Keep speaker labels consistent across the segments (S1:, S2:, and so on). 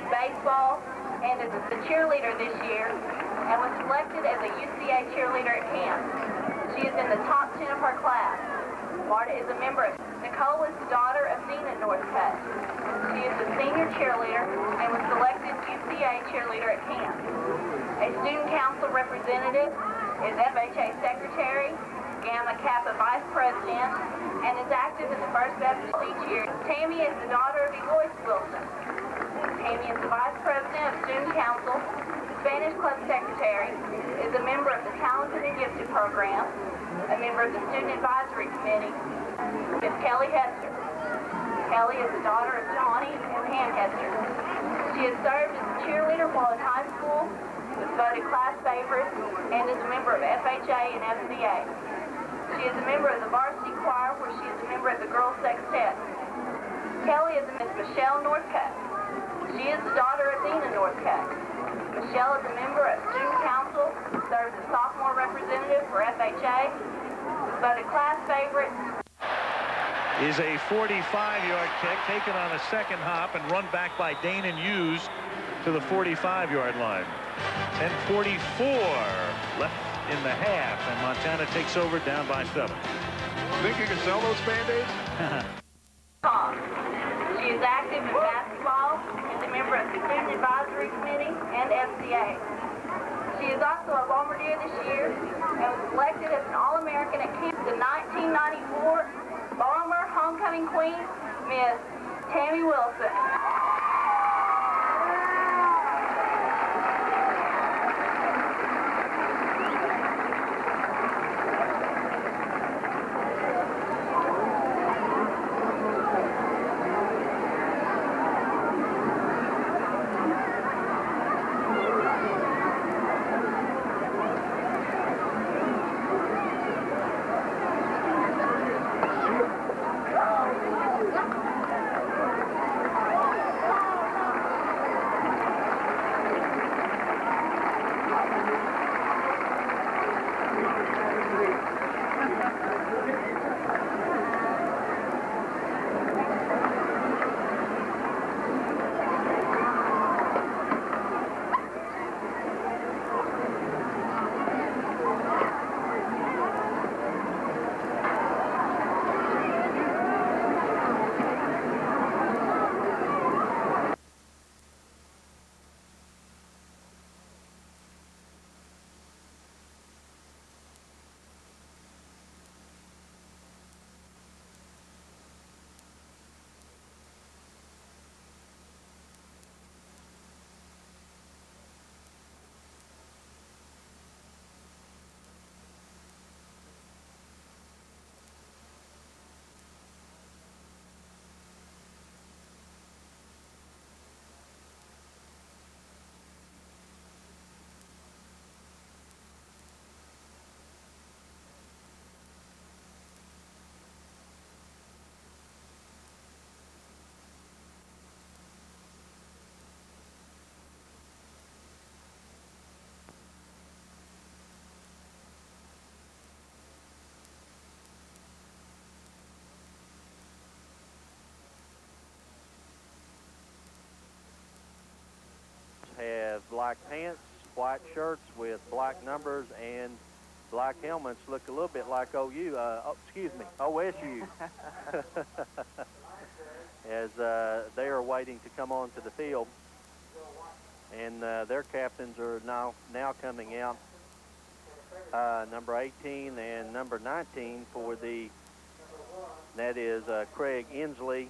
S1: baseball, and is a cheerleader this year, and was selected as a UCA cheerleader at camp. She is in the top 10 of her class. Marta is a member of Nicole is the daughter of Nina Northcutt. She is a senior cheerleader and was selected UCA cheerleader at camp. A student council representative is FHA secretary, Gamma Kappa vice president, and is active in the First Baptist each year. Tammy is the daughter of Eloise Wilson. Tammy is the vice president of student council, Spanish club secretary, is a member of the Talented and Gifted program, a member of the student advisory committee, Miss Kelly Hester. Kelly is the daughter of Johnny and Pam Hester. She has served as a cheerleader while in high school, was voted class favorite, and is a member of FHA and FCA. She is a member of the varsity choir where she is a member of the girls sextet. Kelly is Miss Michelle Northcutt. She is the daughter of Dina Northcutt. Michelle is a member of student council, serves as sophomore representative for FHA, was voted class favorite.
S2: Is a 45-yard kick taken on a second hop and run back by Dane and Hughes to the 45-yard line. 10:44 left in the half, and Montana takes over down by 7.
S3: Think you can sell those Band-Aids?
S1: She is active in basketball, is a member of the Student Advisory Committee and FCA. She is also a Bombardier this year and was selected as an All-American at camp. The 1994 Bomber Homecoming Queen, Miss Tammy Wilson.
S4: Have black pants, white shirts with black numbers, and black helmets. Look a little bit like OSU, as they are waiting to come onto the field. And their captains are now coming out. Number 18 and number 19 for that is Craig Inslee.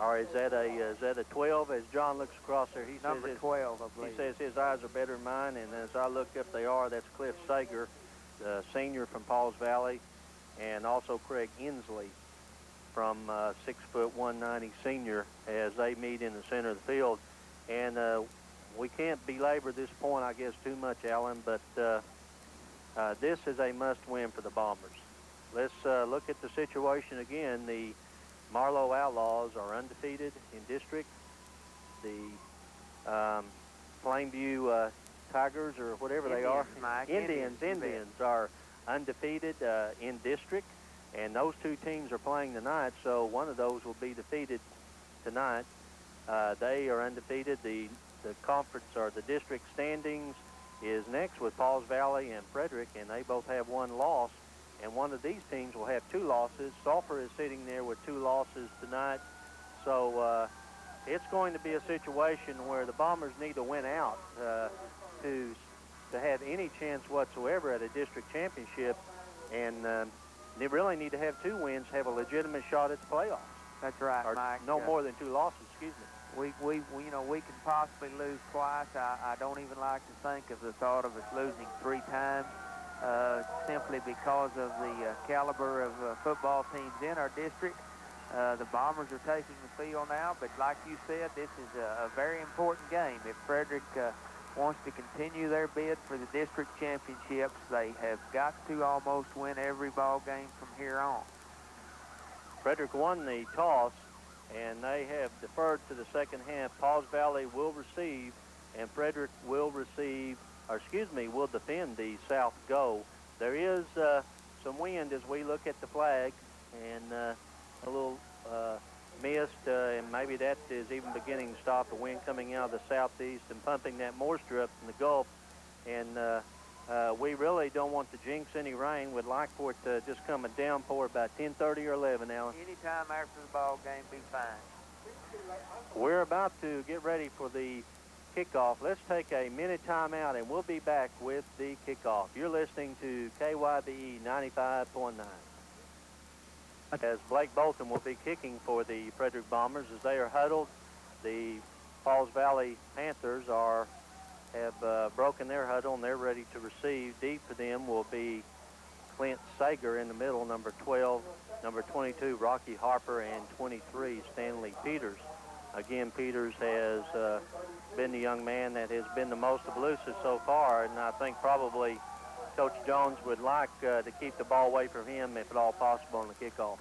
S4: Or is that a 12? As John looks across there, he
S5: number
S4: says
S5: 12, I believe.
S4: He says his eyes are better than mine, and as I look up, they are. That's Cliff Sager, the senior from Pauls Valley, and also Craig Inslee from 6', 190 senior, as they meet in the center of the field. And we can't belabor this point, I guess, too much, Alan, but this is a must-win for the Bombers. Let's look at the situation again. The Marlowe Outlaws are undefeated in district. The Plainview Tigers, or whatever they are, Indians are undefeated in district, and those two teams are playing tonight, so one of those will be defeated tonight. They are undefeated. The conference or the district standings is next with Pauls Valley and Frederick, and they both have one loss. And one of these teams will have 2 losses. Sulphur is sitting there with 2 losses tonight. So it's going to be a situation where the Bombers need to win out to have any chance whatsoever at a district championship. And they really need to have 2 wins to have a legitimate shot at the playoffs.
S5: That's right,
S4: Or
S5: Mike.
S4: no more than 2 losses, excuse me.
S5: We you know, we can possibly lose twice. I don't even like to think of the thought of us losing 3 times, simply because of the caliber of football teams in our district. The Bombers are taking the field now, but like you said, this is a very important game. If Frederick wants to continue their bid for the district championships, they have got to almost win every ball game from here on.
S4: Frederick won the toss, and they have deferred to the second half. Pauls Valley will receive, and Frederick will receive, or excuse me, will defend the south goal. There is some wind as we look at the flag, and a little mist, and maybe that is even beginning to stop. The wind coming out of the southeast and pumping that moisture up in the Gulf, and we really don't want to jinx any rain. We'd like for it to just come a downpour about 10:30 or 11, Alan.
S5: Anytime after the ball game, be fine.
S4: We're about to get ready for the kickoff. Let's take a minute timeout, and we'll be back with the kickoff. You're listening to KYBE 95.9. As Blake Bolton will be kicking for the Frederick Bombers as they are huddled. The Pauls Valley Panthers have broken their huddle, and they're ready to receive. Deep for them will be Clint Sager in the middle, number 12, number 22, Rocky Harper, and 23, Stanley Peters. Again, Peters has been the young man that has been the most elusive so far, and I think probably Coach Jones would like to keep the ball away from him if at all possible on the kickoff.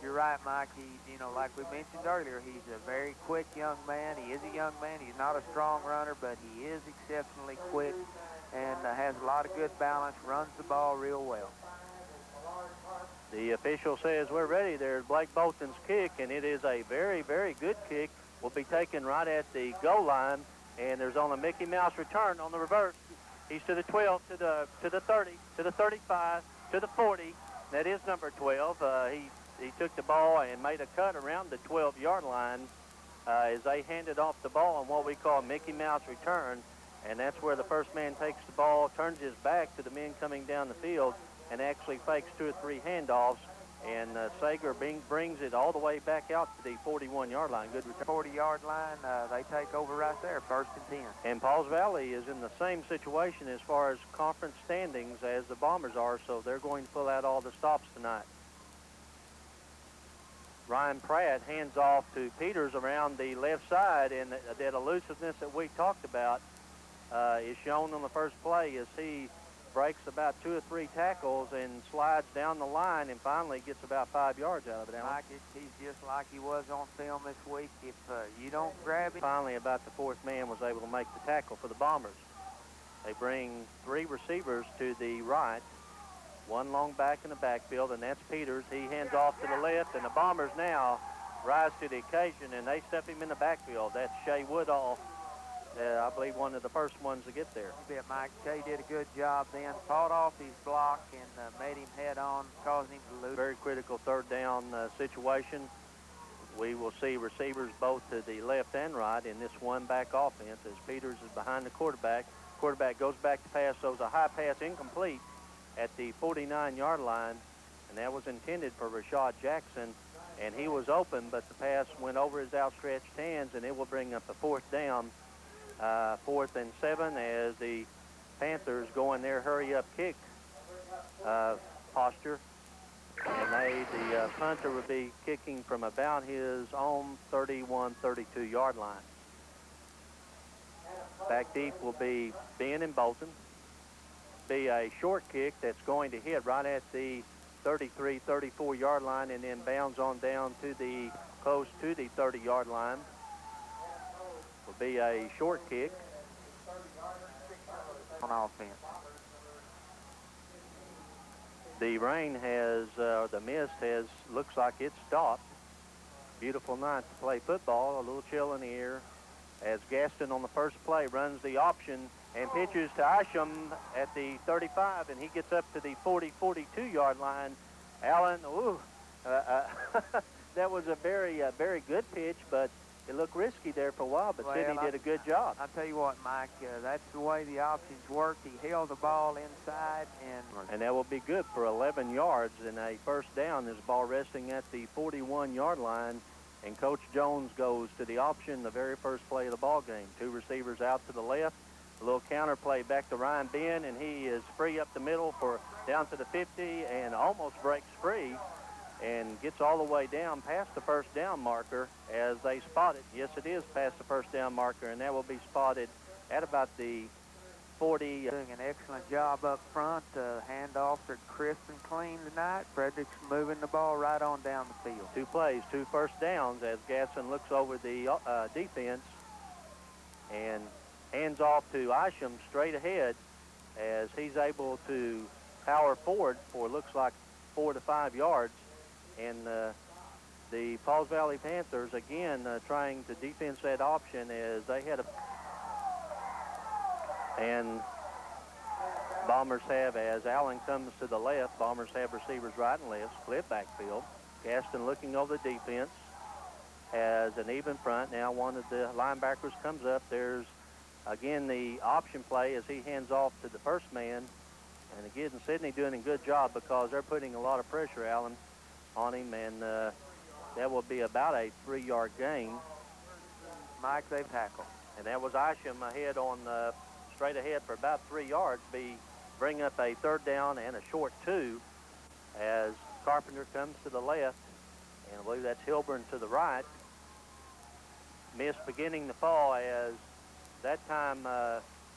S5: You're right, Mike. He, you know, like we mentioned earlier, he's a very quick young man. He is a young man. He's not a strong runner, but he is exceptionally quick and has a lot of good balance, runs the ball real well.
S4: The official says we're ready. There's Blake Bolton's kick, and it is a very, very good kick. Will be taken right at the goal line, and there's on a Mickey Mouse return on the reverse. He's to the 12, to the 30, to the 35, to the 40. That is number 12. He took the ball and made a cut around the 12-yard line as they handed off the ball on what we call Mickey Mouse return, and that's where the first man takes the ball, turns his back to the men coming down the field, and actually fakes 2 or 3 handoffs, and Sager brings it all the way back out to the 41-yard line. Good return.
S5: 40-yard line, they take over right there, 1st and 10.
S4: And Pauls Valley is in the same situation as far as conference standings as the Bombers are, so they're going to pull out all the stops tonight. Ryan Pratt hands off to Peters around the left side, and that elusiveness that we talked about is shown on the first play as he breaks about 2 or 3 tackles and slides down the line and finally gets about 5 yards out of it.
S5: Mike, he's just like he was on film this week. If you don't grab him.
S4: Finally, about the 4th man was able to make the tackle for the Bombers. They bring 3 receivers to the right, 1 long back in the backfield, and that's Peters. He hands off to the left, and the Bombers now rise to the occasion, and they step him in the backfield. That's Shea Woodall. I believe one of the first ones to get there.
S5: Yeah, Mike, Shea did a good job then. Fought off his block and made him head on, causing him to lose.
S4: Very critical 3rd down situation. We will see receivers both to the left and right in this one-back offense as Peters is behind the quarterback. Quarterback goes back to pass, throws a high pass incomplete at the 49-yard line, and that was intended for Rashad Jackson, and he was open, but the pass went over his outstretched hands, and it will bring up a 4th down. 4th and 7 as the Panthers go in their hurry-up kick posture. And the punter would be kicking from about his own 31, 32-yard line. Back deep will be Ben and Bolton. Be a short kick that's going to hit right at the 33, 34-yard line and then bounds on down to the close to the 30-yard line. Will be a short kick
S5: on offense.
S4: The rain has, the mist has, looks like it's stopped. beautiful night to play football. A little chill in the air as Gaston on the first play runs the option and pitches to Isham at the 35, and he gets up to the 40-42-yard line. Allen, that was a very good pitch, but it looked risky there for a while, but Sidney did a good job.
S5: I'll tell you what, Mike, that's the way the options worked. He held the ball inside,
S4: and that will be good for 11 yards and a first down. This ball resting at the 41-yard line, and Coach Jones goes to the option the very first play of the ball game. Two receivers out to the left, a little counter play back to Ryan Ben, and he is free up the middle for down to the 50 and almost breaks free and gets all the way down past the first down marker as they spot it. Yes, it is past the first down marker, and that will be spotted at about the 40.
S5: Doing an excellent job up front. Handoffs are crisp and clean tonight. Frederick's moving the ball right on down the field.
S4: 2 plays, 2 first downs as Gasson looks over the defense and hands off to Isham straight ahead as he's able to power forward for looks like 4 to 5 yards. And the Pauls Valley Panthers, again, trying to defense that option as they had a... And Bombers have, as Allen comes to the left, Bombers have receivers right and left, split backfield. Gaston looking over the defense, has an even front. Now one of the linebackers comes up. There's, again, the option play as he hands off to the first man. And again, Sidney doing a good job because they're putting a lot of pressure, Allen, on him, and that will be about a 3-yard gain.
S5: Mike, they tackle.
S4: And that was Isham ahead on straight ahead for about 3 yards. Bring up a third down and a short 2 as Carpenter comes to the left, and I believe that's Hilburn to the right. Missed beginning to fall as that time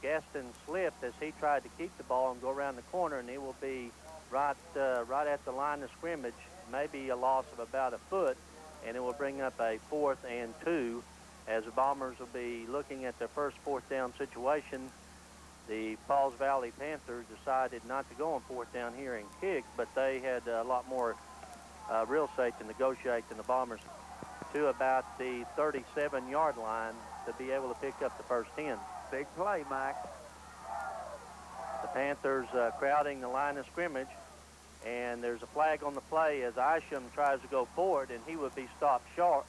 S4: Gaston slipped as he tried to keep the ball and go around the corner, and it will be right at the line of scrimmage, maybe a loss of about a foot, and it will bring up a 4th and 2 as the Bombers will be looking at their first 4th down situation. The Pauls Valley Panthers decided not to go on 4th down here and kick, but they had a lot more real estate to negotiate than the Bombers to about the 37-yard line to be able to pick up the first 10.
S5: Big play, Mike.
S4: The Panthers crowding the line of scrimmage, and there's a flag on the play as Isham tries to go forward, and he would be stopped short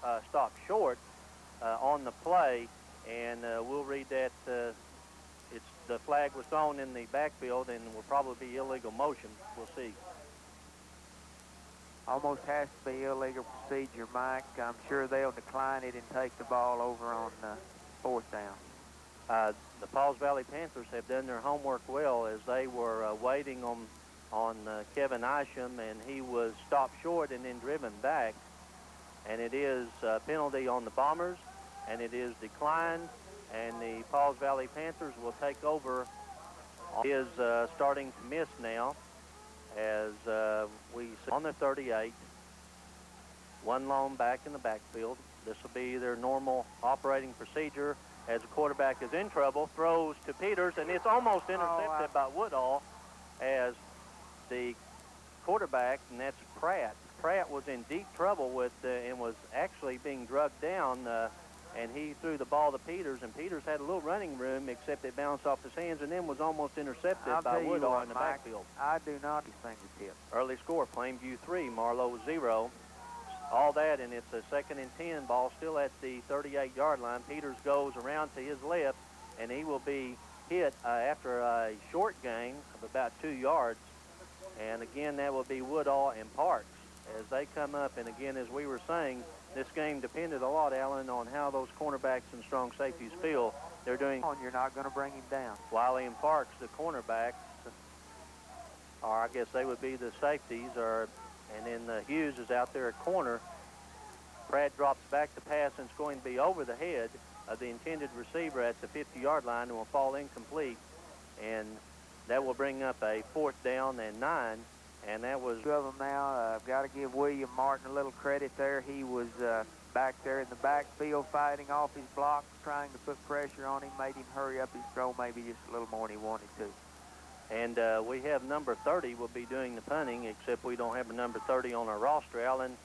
S4: on the play, and we'll read that. The flag was thrown in the backfield and will probably be illegal motion. We'll see.
S5: Almost has to be illegal procedure, Mike. I'm sure they'll decline it and take the ball over on 4th down.
S4: The Pauls Valley Panthers have done their homework well as they were waiting on Kevin Isham, and he was stopped short and then driven back. And it is a penalty on the Bombers, and it is declined, and the Pauls Valley Panthers will take over. He is starting to miss now as we see on the 38. One lone back in the backfield. This will be their normal operating procedure as the quarterback is in trouble, throws to Peters, and it's almost intercepted by Woodall as the quarterback, and that's Pratt. Pratt was in deep trouble with and was actually being drugged down, and he threw the ball to Peters, and Peters had a little running room, except it bounced off his hands and then was almost intercepted by Woodall in the backfield.
S5: I do not fingertip.
S4: Early score, Plainview 3, Marlowe 0. All that, and it's a 2nd and 10, ball still at the 38-yard line. Peters goes around to his left, and he will be hit after a short gain of about 2 yards. And again, that will be Woodall and Parks as they come up. And again, as we were saying, this game depended a lot, Alan, on how those cornerbacks and strong safeties feel. They're doing...
S5: You're not going to bring him down.
S4: Wiley and Parks, the cornerbacks, or I guess they would be the safeties, and then Hughes is out there at corner. Pratt drops back to pass, and it's going to be over the head of the intended receiver at the 50-yard line and will fall incomplete. And that will bring up a 4th down and 9. And that was...
S5: 2 of them now. I've got to give William Martin a little credit there. He was back there in the backfield fighting off his blocks, trying to put pressure on him, made him hurry up his throw maybe just a little more than he wanted to.
S4: And we have number 30 will be doing the punting, except we don't have a number 30 on our roster. Allen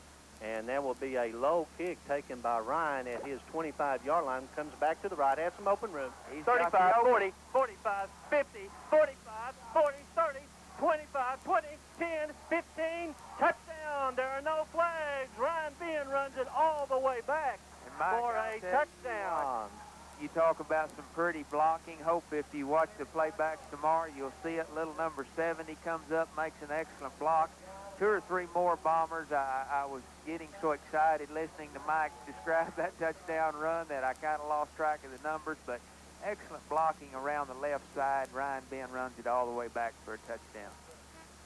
S4: And that will be a low kick taken by Ryan at his 25-yard line. Comes back to the right, has some open room.
S5: He's
S4: 35, 40, 45, 50, 45, 40, 30, 25, 20, 10, 15. Touchdown. There are no flags. Ryan Ben runs it all the way back for a touchdown.
S5: You talk about some pretty blocking. Hope if you watch the playbacks tomorrow, you'll see it. Little number 70 comes up, makes an excellent block. 2 or 3 more Bombers. I was getting so excited listening to Mike describe that touchdown run that I kind of lost track of the numbers, but excellent blocking around the left side. Ryan Ben runs it all the way back for a touchdown.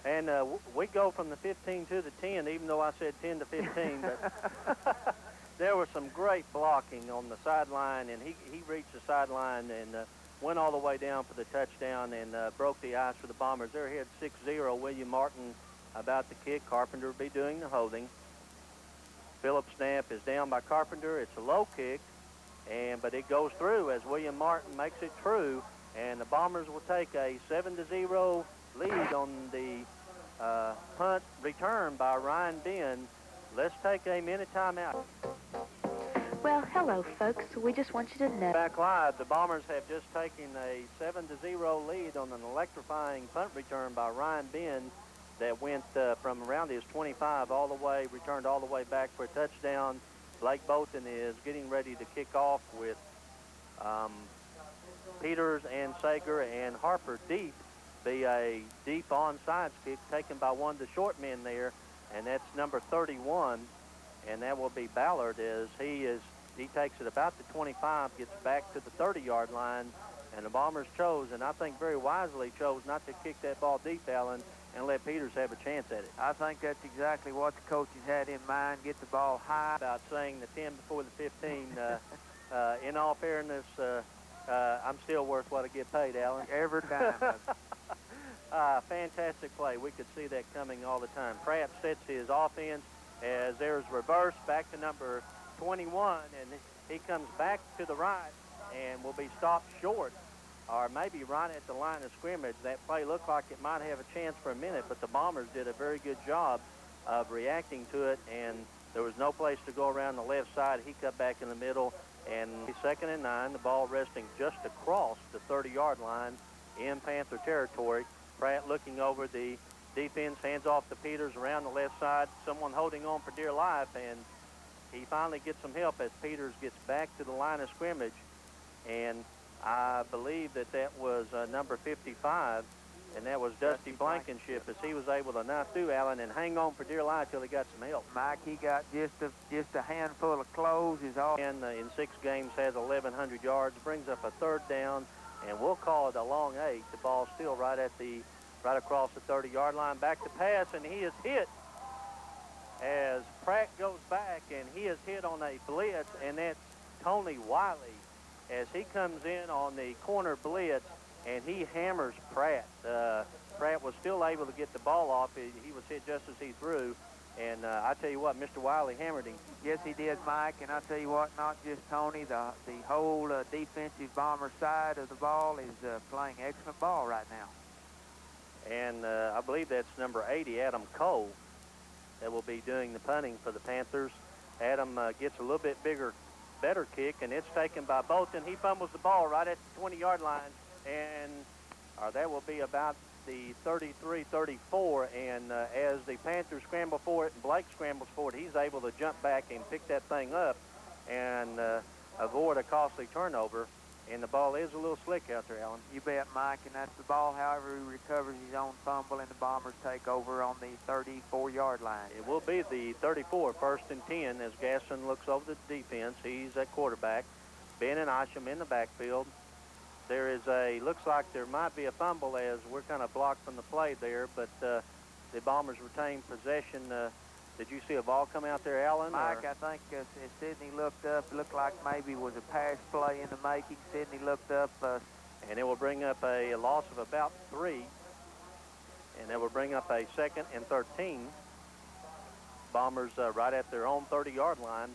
S4: And we go from the 15 to the 10, even though I said 10 to 15, but there was some great blocking on the sideline, and he reached the sideline and went all the way down for the touchdown and broke the ice for the Bombers. They're ahead 6-0. William Martin about the kick. Carpenter will be doing the holding. Phillips snap is down by Carpenter. It's a low kick, but it goes through as William Martin makes it true, and the Bombers will take a 7-0 lead on the punt return by Ryan Ben. Let's take a minute timeout.
S6: Well, hello, folks. We just want you to know.
S4: Back live, the Bombers have just taken a 7-0 lead on an electrifying punt return by Ryan Ben that went from around his 25 all the way, returned all the way back for a touchdown. Blake Bolton is getting ready to kick off with Peters and Sager and Harper deep. Be a deep onside kick taken by one of the short men there, and that's number 31, and that will be Ballard as he takes it about the 25, gets back to the 30-yard line, and the Bombers chose, and I think very wisely chose, not to kick that ball deep, Allen, and let Peters have a chance at it.
S5: I think that's exactly what the coaches had in mind, get the ball high.
S4: About saying the 10 before the 15, in all fairness, I'm still worth what I get paid, Allen.
S5: Every time.
S4: Fantastic play. We could see that coming all the time. Pratt sets his offense as there's reverse back to number 21, and he comes back to the right and will be stopped short, or maybe right at the line of scrimmage. That play looked like it might have a chance for a minute, but the Bombers did a very good job of reacting to it, and there was no place to go around the left side. He cut back in the middle, and 2nd and 9, the ball resting just across the 30-yard line in Panther territory. Pratt looking over the defense, hands off to Peters around the left side. Someone holding on for dear life, and he finally gets some help as Peters gets back to the line of scrimmage. And I believe that was number 55, and that was Dusty Blankenship, as he was able to knock through Allen and hang on for dear life till he got some help.
S5: Mike, he got just a handful of clothes.
S4: And in 6 games has 1,100 yards, brings up a 3rd down, and we'll call it a long 8. The ball's still right across the 30-yard line. Back to pass, and he is hit as Pratt goes back, and he is hit on a blitz, and that's Tony Wiley as he comes in on the corner blitz, and he hammers Pratt. Pratt was still able to get the ball off. He was hit just as he threw, and I tell you what, Mr. Wiley hammered him.
S5: Yes, he did, Mike, and I tell you what, not just Tony, the whole defensive Bomber side of the ball is playing excellent ball right now.
S4: And I believe that's number 80, Adam Cole, that will be doing the punting for the Panthers. Adam gets a little bit better kick, and it's taken by Bolton. He fumbles the ball right at the 20-yard line, and that will be about the 33-34, and as the Panthers scramble for it and Blake scrambles for it, he's able to jump back and pick that thing up and avoid a costly turnover. And the ball is a little slick out there, Alan.
S5: You bet, Mike, and that's the ball. However, he recovers his own fumble, and the Bombers take over on the 34-yard line.
S4: It will be the 34, 1st and 10, as Gaston looks over the defense. He's at quarterback. Ben and Isham in the backfield. There is looks like there might be a fumble as we're kind of blocked from the play there, but the Bombers retain possession. Did you see a ball come out there, Alan?
S5: Mike, I think as Sidney looked up, it looked like maybe it was a pass play in the making. Sidney looked up.
S4: And it will bring up a loss of about 3. And that will bring up a 2nd and 13. Bombers right at their own 30-yard line.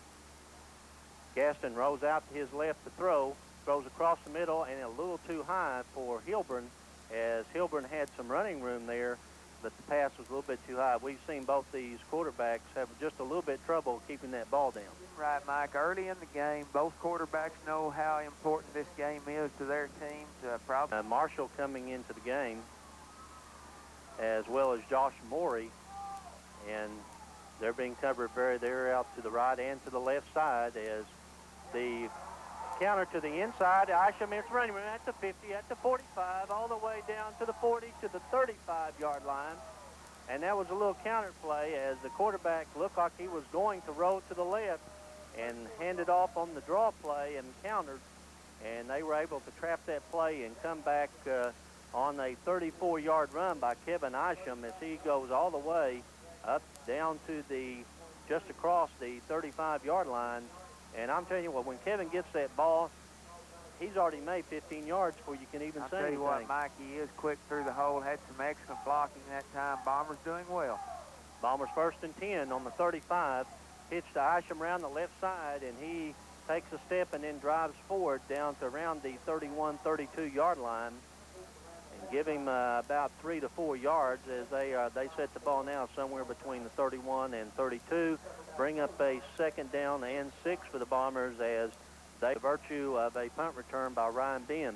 S4: Gaston rolls out to his left to throw. Throws across the middle and a little too high for Hilburn, as Hilburn had some running room there, but the pass was a little bit too high. we've seen both these quarterbacks have just a little bit trouble keeping that ball down.
S5: Right, Mike. Early in the game, both quarterbacks know how important this game is to their teams.
S4: Marshall coming into the game, as well as Josh Morey, and they're being covered they're out to the right and to the left side as the counter to the inside. Isham is running at the 50, at the 45, all the way down to the 40, to the 35-yard line. And that was a little counter play as the quarterback looked like he was going to roll to the left and handed off on the draw play and countered. And they were able to trap that play and come back on a 34-yard run by Kevin Isham as he goes all the way up down to just across the 35-yard line. And I'm telling you what, when Kevin gets that ball, he's already made 15 yards before you can even say anything.
S5: I'll tell you what, Mike, he is quick through the hole, had some excellent blocking that time. Bombers doing well.
S4: Bombers 1st and 10 on the 35. Pitch to Isham around the left side, and he takes a step and then drives forward down to around the 31, 32-yard line. And give him about 3 to 4 yards as they set the ball now somewhere between the 31 and 32. Bring up a 2nd down and 6 for the Bombers as they virtue of a punt return by Ryan Ben.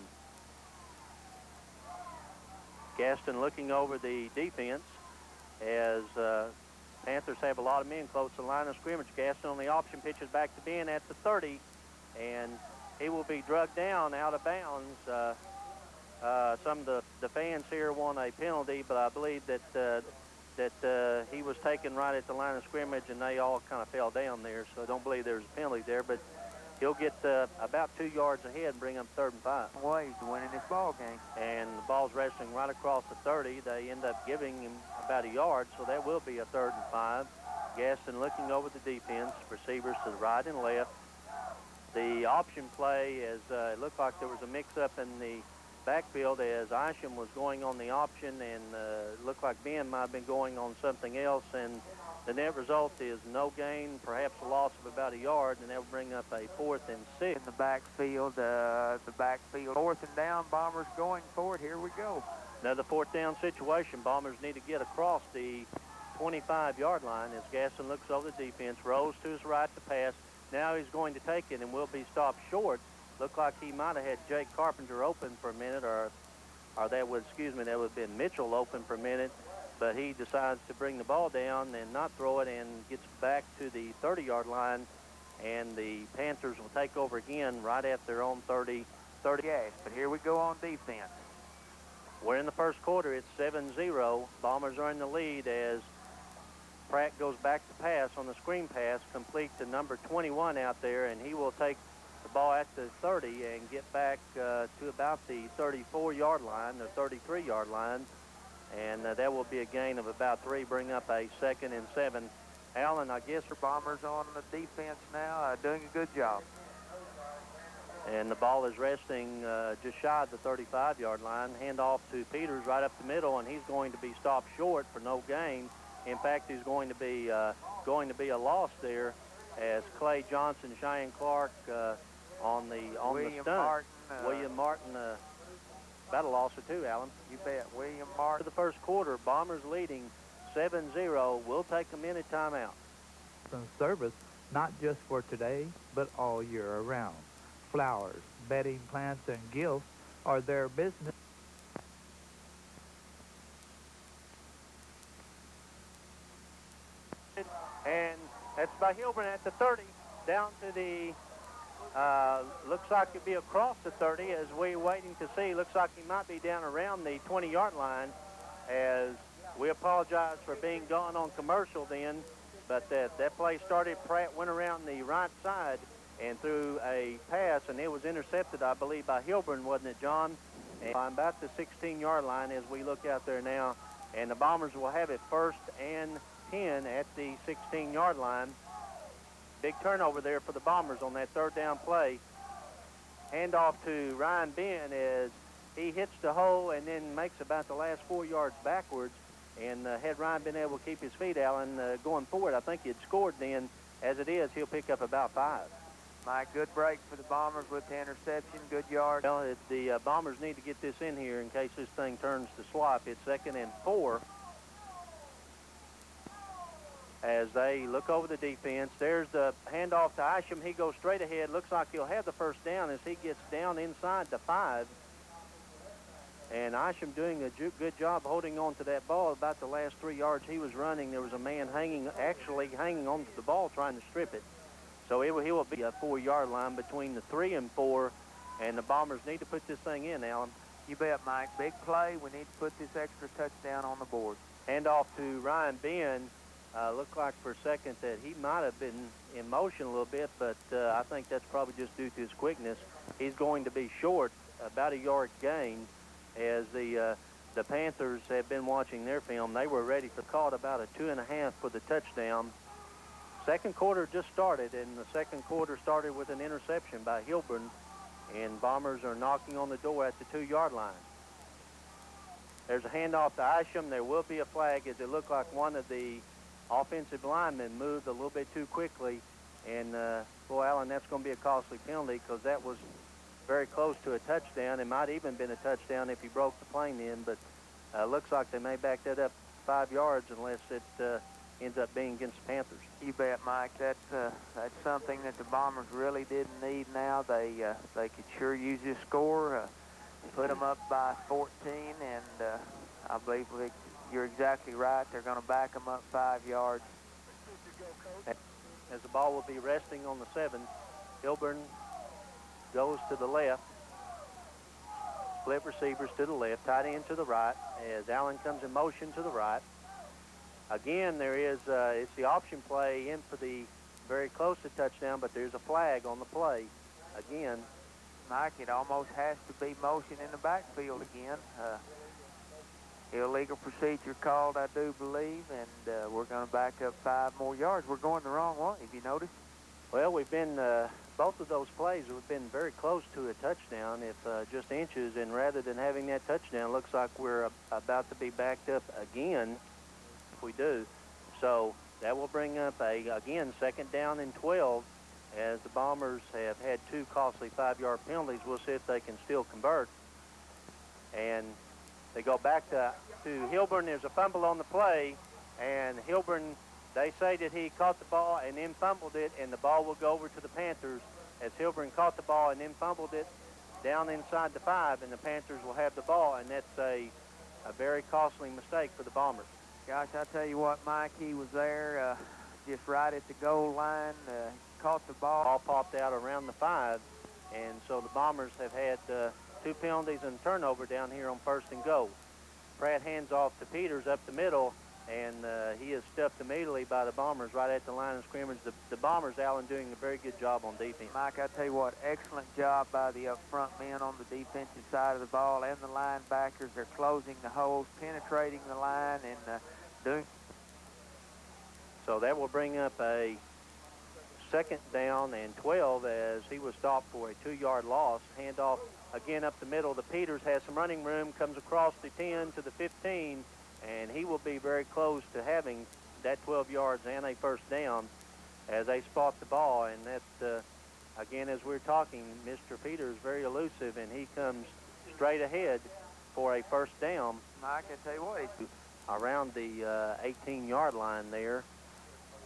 S4: Gaston looking over the defense as Panthers have a lot of men close to the line of scrimmage. Gaston on the option pitches back to Ben at the 30, and he will be drugged down out of bounds. Some of the fans here want a penalty, but I believe that he was taken right at the line of scrimmage, and they all kind of fell down there, so I don't believe there's a penalty there, but he'll get about 2 yards ahead and bring up 3rd and 5.
S5: Well, he's winning this ball game.
S4: And the ball's wrestling right across the 30. They end up giving him about a yard, so that will be a 3rd and 5. Gaston looking over the defense, receivers to the right and left. The option play is it looked like there was a mix-up in the backfield as Isham was going on the option, and looked like Ben might have been going on something else, and the net result is no gain, perhaps a loss of about a yard, and that will bring up a 4th and 6.
S5: In the backfield, 4th and down, Bombers going forward. Here we go.
S4: Another 4th down situation. Bombers need to get across the 25-yard line as Gaston looks over the defense, rolls to his right to pass. Now he's going to take it and will be stopped short. Looked like he might have had Jake Carpenter open for a minute, or that would have been Mitchell open for a minute, but he decides to bring the ball down and not throw it and gets back to the 30-yard line, and the Panthers will take over again right at their own 30.
S5: Yes, but here we go on defense.
S4: We're in the first quarter. It's 7-0. Bombers are in the lead as Pratt goes back to pass on the screen pass, complete to number 21 out there, and he will take the ball at the 30 and get back to about the 34-yard line, the 33-yard line, and that will be a gain of about 3, bring up a 2nd and 7. Allen, I guess,
S5: for Bombers on the defense now, doing a good job.
S4: And the ball is resting just shy of the 35-yard line. Hand off to Peters right up the middle, and he's going to be stopped short for no gain. In fact, he's going to be a loss there as Clay Johnson, Cheyenne Clark on the stunt. William Martin, about a loss or 2, Alan.
S5: You bet. William Martin.
S4: For the first quarter, Bombers leading 7-0. We'll take a minute timeout.
S7: Service, not just for today, but all year around. Flowers, bedding plants, and gifts are their business.
S4: And that's by Hilburn at the 30, down to the, looks like it'll be across the 30 as we're waiting to see. Looks like he might be down around the 20-yard line, as we apologize for being gone on commercial then, but that play started. Pratt went around the right side and threw a pass, and it was intercepted, I believe, by Hilburn, wasn't it, John? And about the 16-yard line as we look out there now, and the Bombers will have it 1st and 10 at the 16-yard line. Big turnover there for the Bombers on that 3rd down play. Handoff to Ryan Ben as he hits the hole and then makes about the last 4 yards backwards. And had Ryan been able to keep his feet, Allen, going forward, I think he'd scored then. As it is, he'll pick up about 5.
S5: Mike, good break for the Bombers with the interception. Good yard.
S4: Well, the Bombers need to get this in here in case this thing turns to slop. It's 2nd and 4. as they look over the defense. There's the handoff to Isham. He goes straight ahead. Looks like he'll have the first down as he gets down inside the 5. And Isham doing a good job holding on to that ball. About the last 3 yards he was running, there was a man actually hanging onto the ball trying to strip it. So he will be a 4-yard line between the 3 and 4, and the Bombers need to put this thing in, Alan.
S5: You bet, Mike. Big play. We need to put this extra touchdown on the board.
S4: Hand off to Ryan Ben. Looked like for a second that he might have been in motion a little bit, but I think that's probably just due to his quickness. He's going to be short, about a yard gain, as the Panthers have been watching their film. They were ready for caught about a 2.5 for the touchdown. Second quarter just started, and the second quarter started with an interception by Hilburn, and Bombers are knocking on the door at the 2-yard line. There's a handoff to Isham. There will be a flag as it looked like one of the offensive linemen moved a little bit too quickly, and boy, Alan, that's going to be a costly penalty because that was very close to a touchdown. It might even been a touchdown if he broke the plane in, but looks like they may back that up 5 yards unless it ends up being against the Panthers.
S5: You bet, Mike. That's something that the Bombers really didn't need now. They could sure use this score, put them up by 14, and I believe you're exactly right. They're going to back them up 5 yards.
S4: As the ball will be resting on the 7, Hilburn goes to the left. Split receivers to the left, tight end to the right, as Allen comes in motion to the right. Again, there is, it's the option play in for the very close to touchdown, but there's a flag on the play. Again,
S5: Mike, it almost has to be motion in the backfield again. Illegal procedure called, I do believe, and we're going to back up 5 more yards. We're going the wrong way, if you notice.
S4: Well, we've been, both of those plays have been very close to a touchdown, if just inches, and rather than having that touchdown, looks like we're about to be backed up again if we do. So that will bring up again, 2nd down and 12, as the Bombers have had 2 costly 5-yard penalties. We'll see if they can still convert. And they go back to Hilburn. There's a fumble on the play, and Hilburn, they say that he caught the ball and then fumbled it, and the ball will go over to the Panthers as Hilburn caught the ball and then fumbled it down inside the 5, and the Panthers will have the ball, and that's a very costly mistake for the Bombers.
S5: Gosh, I tell you what, Mike, he was there just right at the goal line, caught the ball.
S4: Ball popped out around the 5, and so the Bombers have had 2 penalties and a turnover down here on 1st and goal. Pratt hands off to Peters up the middle, and he is stuffed immediately by the Bombers right at the line of scrimmage. The Bombers, Allen, doing a very good job on defense.
S5: Mike, I tell you what, excellent job by the up front men on the defensive side of the ball and the linebackers. They're closing the holes, penetrating the line, and doing.
S4: So that will bring up a 2nd down and 12 as he was stopped for a 2-yard loss. Handoff again up the middle. The Peters has some running room, comes across the 10 to the 15, and he will be very close to having that 12 yards and a 1st down as they spot the ball. And that, again, as we're talking, Mr. Peters very elusive, and he comes straight ahead for a 1st down.
S5: Mike, I tell you what,
S4: around the 18-yard line there,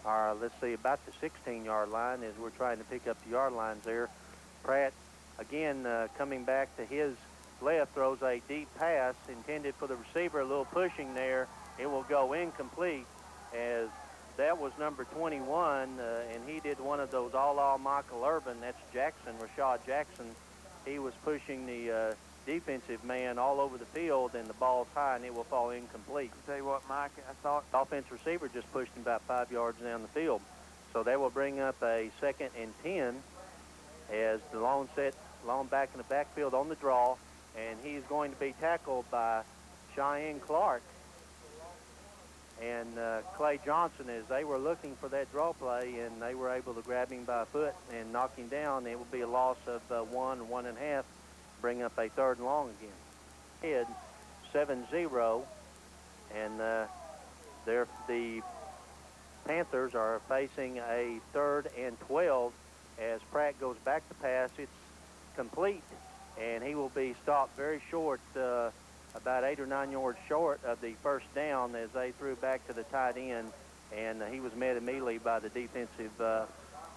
S4: or let's see, about the 16-yard line as we're trying to pick up the yard lines there. Pratt, again, coming back to his left, throws a deep pass intended for the receiver, a little pushing there. It will go incomplete as that was number 21, and he did one of those all Michael Irvin. That's Jackson, Rashad Jackson. He was pushing the defensive man all over the field, and the ball's high, and it will fall incomplete.
S5: I'll tell you what, Mike, I thought
S4: the offense receiver just pushed him about 5 yards down the field. So that will bring up a 2nd and 10 as the long back in the backfield on the draw, and he's going to be tackled by Cheyenne Clark and Clay Johnson as they were looking for that draw play, and they were able to grab him by a foot and knock him down. It will be a loss of 1.5, bring up a 3rd and long again. Head 7-0, and the Panthers are facing a 3rd and 12 as Pratt goes back to pass. It's complete, and he will be stopped very short, about 8 or 9 yards short of the 1st down as they threw back to the tight end. and he was met immediately by the defensive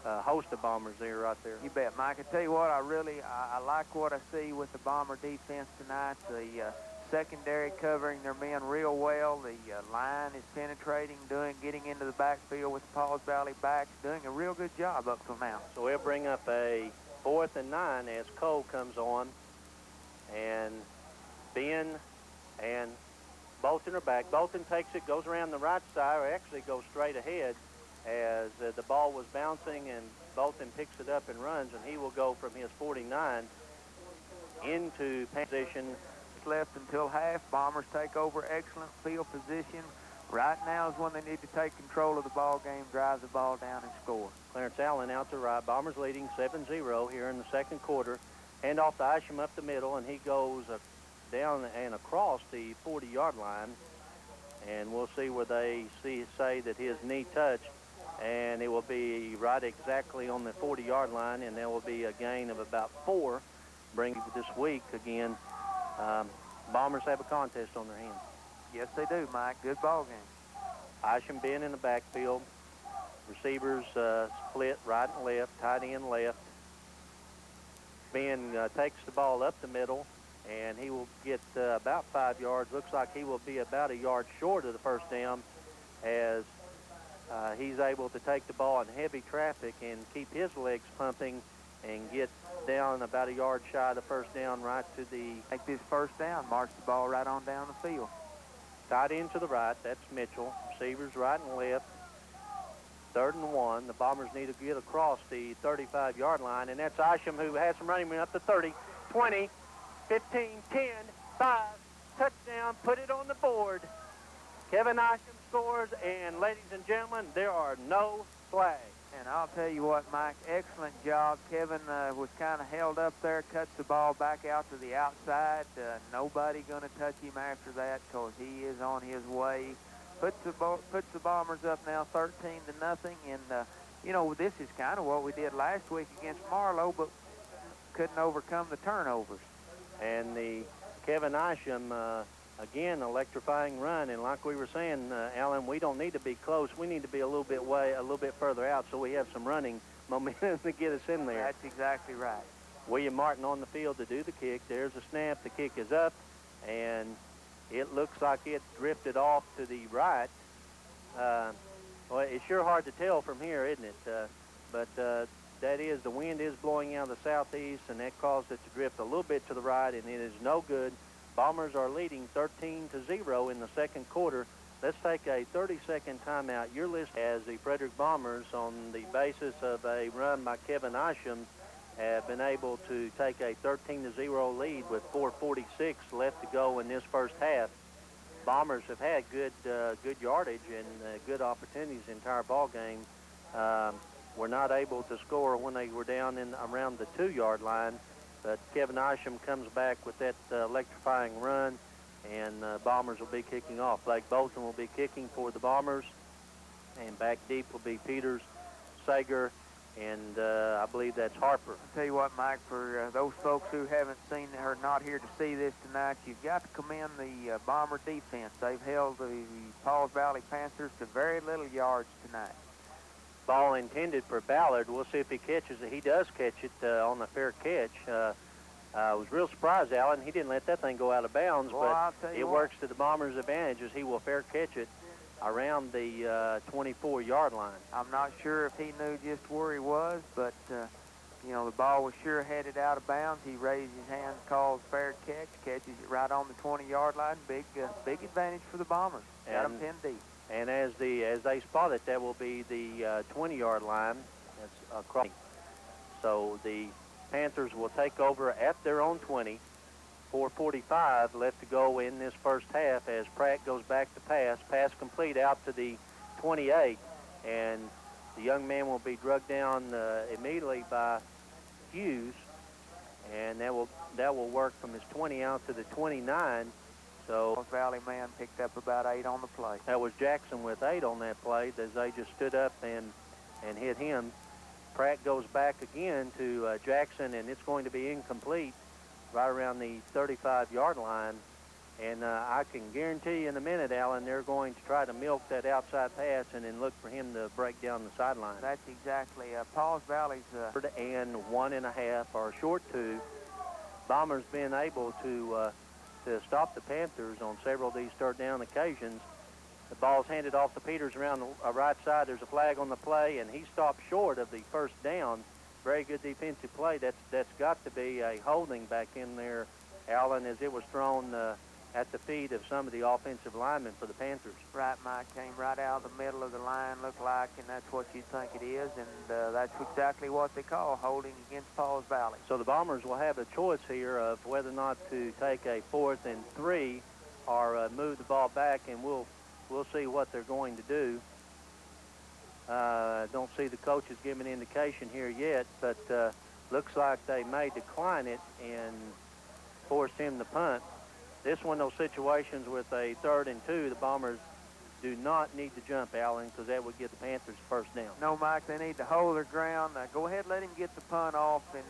S4: host of Bombers there, right there.
S5: You bet, Mike. I tell you what, I like what I see with the Bomber defense tonight. The secondary covering their men real well. The line is penetrating, getting into the backfield with the Pauls Valley backs, doing a real good job up till now.
S4: So we'll bring up a 4th and 9 as Cole comes on, and Ben and Bolton are back. Bolton takes it, goes around the right side, or actually goes straight ahead as the ball was bouncing, and Bolton picks it up and runs, and he will go from his 49 into position.
S5: Left until half. Bombers take over. Excellent field position. Right now is when they need to take control of the ball game, drive the ball down, and score.
S4: Clarence Allen out to right. Bombers leading 7-0 here in the second quarter. Hand off to Isham up the middle, and he goes down and across the 40-yard line. And we'll see where they say that his knee touched, and it will be right exactly on the 40-yard line, and there will be a gain of about 4. Bring this week again. Bombers have a contest on their hands.
S5: Yes, they do, Mike. Good ball game.
S4: Isham Ben in the backfield. Receivers split right and left, tight end left. Ben takes the ball up the middle, and he will get about 5 yards. Looks like he will be about a yard short of the first down as he's able to take the ball in heavy traffic and keep his legs pumping and get down about a yard shy of the first down right to the...
S5: Take this first down, march the ball right on down the field.
S4: Tight end to the right, that's Mitchell. Receivers right and left. 3rd and 1. The Bombers need to get across the 35-yard line, and that's Isham, who has some running room up to 30, 20, 15, 10, 5, touchdown, put it on the board. Kevin Isham scores, and ladies and gentlemen, there are no flags.
S5: And I'll tell you what, Mike, excellent job. Kevin was kind of held up there, cuts the ball back out to the outside. Nobody going to touch him after that because he is on his way. Puts the Bombers up now 13-0, and you know, this is kind of what we did last week against Marlowe, but couldn't overcome the turnovers.
S4: And the Kevin Isham, again, electrifying run, and like we were saying, Alan, we don't need to be close. We need to be a little bit further out, so we have some running momentum to get us in there.
S5: That's exactly right.
S4: William Martin on the field to do the kick. There's a snap. The kick is up, and it looks like it drifted off to the right. Well, it's sure hard to tell from here, isn't it? But that is, the wind is blowing out of the southeast, and that caused it to drift a little bit to the right, and it is no good. Bombers are leading 13-0 in the second quarter. Let's take a 30-second timeout. Your list as the Frederick Bombers, on the basis of a run by Kevin Isham, have been able to take a 13-0 lead with 4:46 left to go in this first half. Bombers have had good yardage and good opportunities the entire ball game. Were not able to score when they were down in around the 2-yard line. But Kevin Isham comes back with that electrifying run, and Bombers will be kicking off. Blake Bolton will be kicking for the Bombers, and back deep will be Peters, Sager, and I believe that's Harper.
S5: I'll tell you what, Mike, for those folks who haven't seen or are not here to see this tonight, you've got to commend the Bomber defense. They've held the Pauls Valley Panthers to very little yards tonight.
S4: Ball intended for Ballard. We'll see if he catches it. He does catch it on the fair catch. I was real surprised, Alan. He didn't let that thing go out of bounds,
S5: well,
S4: but it works to the Bombers' advantage as he will fair catch it around the 24-yard line.
S5: I'm not sure if he knew just where he was, but, you know, the ball was sure headed out of bounds. He raised his hand, calls fair catch, catches it right on the 20-yard line. Big advantage for the Bombers. Got them pinned deep.
S4: And as they spot it, that will be the 20-yard line. That's across. So the Panthers will take over at their own 20. 4:45 left to go in this first half as Pratt goes back to pass. Pass complete out to the 28, and the young man will be drugged down immediately by Hughes, and that will work from his 20 out to the 29. So
S5: Valley man picked up about 8 on the play.
S4: That was Jackson with 8 on that play as they just stood up and hit him. Pratt goes back again to Jackson, and it's going to be incomplete right around the 35-yard line. And I can guarantee you in a minute, Alan, they're going to try to milk that outside pass and then look for him to break down the sideline.
S5: That's exactly. Pauls Valley's...
S4: Third and 1.5 or short 2. Bombers been able to stop the Panthers on several of these third down occasions. The ball's handed off to Peters around the right side. There's a flag on the play, and he stopped short of the first down. Very good defensive play. That's got to be a holding back in there, Alan, as it was thrown at the feet of some of the offensive linemen for the Panthers.
S5: Right, Mike. Came right out of the middle of the line, looked like, and that's what you think it is, and that's exactly what they call holding against Pauls Valley.
S4: So the Bombers will have a choice here of whether or not to take a 4th and 3 or move the ball back, and we'll see what they're going to do. Don't see the coaches giving an indication here yet, but looks like they may decline it and force him to punt. This one, those situations with a 3rd and 2, the Bombers do not need to jump, Allen, because that would get the Panthers first down.
S5: No, Mike, they need to hold their ground. Go ahead, let him get the punt off and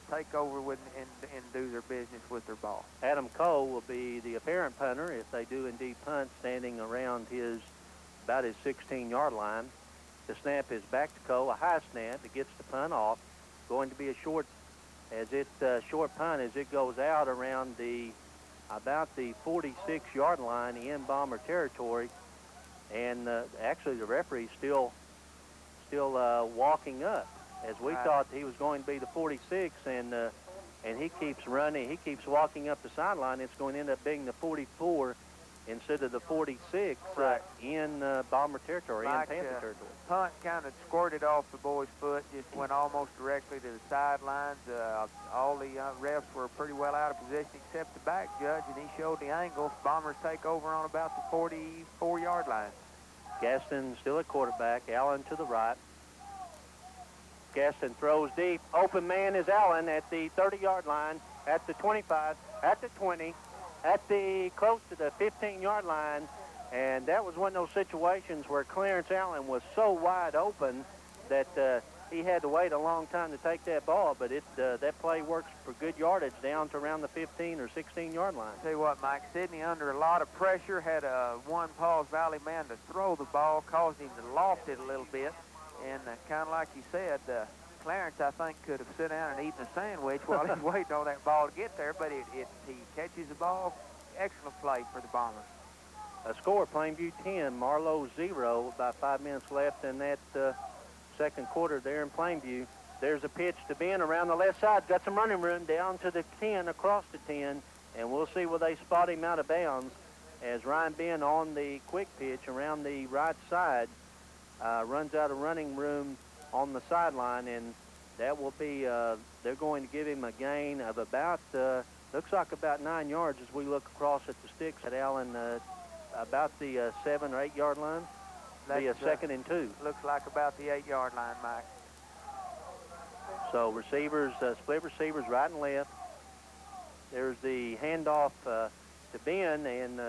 S5: take over with and do their business with their ball.
S4: Adam Cole will be the apparent punter if they do indeed punt, standing around about his 16-yard line. The snap is back to Cole, a high snap. It gets the punt off. Going to be a short punt as it goes out around about the 46-yard line in Bomber territory. And actually the referee's still walking up, as we thought he was going to be the 46, and he keeps running. He keeps walking up the sideline. It's going to end up being the 44 instead of the 46 in Bomber territory, in Panther territory.
S5: Punt kind of squirted off the boy's foot, just went almost directly to the sidelines. All the refs were pretty well out of position except the back judge, and he showed the angle. Bombers take over on about the 44-yard line.
S4: Gaston still at quarterback, Allen to the right. Gaston throws deep. Open man is Allen at the 30-yard line, at the 25, at the 20, at the close to the 15-yard line. And that was one of those situations where Clarence Allen was so wide open that he had to wait a long time to take that ball, but that play works for good yardage down to around the 15 or 16-yard line.
S5: Tell you what, Mike, Sidney under a lot of pressure had one Pauls Valley man to throw the ball, caused him to loft it a little bit, and kind of like you said, Clarence, I think, could have sit down and eaten a sandwich while he's waiting on that ball to get there, but he catches the ball. Excellent play for the Bombers.
S4: A score, Plainview 10, Marlowe 0, about 5 minutes left in that second quarter there in Plainview. There's a pitch to Ben around the left side. Got some running room down to the 10, across the 10, and we'll see where they spot him out of bounds as Ryan Ben on the quick pitch around the right side runs out of running room on the sideline, and that will be, they're going to give him a gain of about, looks like about 9 yards as we look across at the sticks at Allen, about the 7 or 8 yard line. Be a 2nd and 2.
S5: Looks like about the 8-yard line, Mike.
S4: So receivers, split receivers right and left. There's the handoff to Ben, and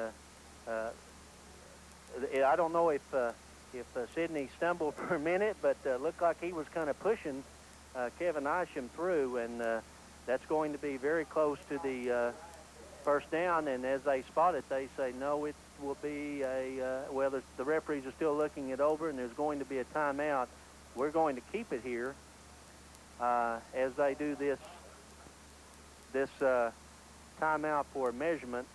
S4: I don't know if Sidney stumbled for a minute, but looked like he was kind of pushing Kevin Isham through, and that's going to be very close to the first down. And as they spot it, they say no, it will be well, the referees are still looking it over, and there's going to be a timeout. We're going to keep it here as they do this timeout for measurement.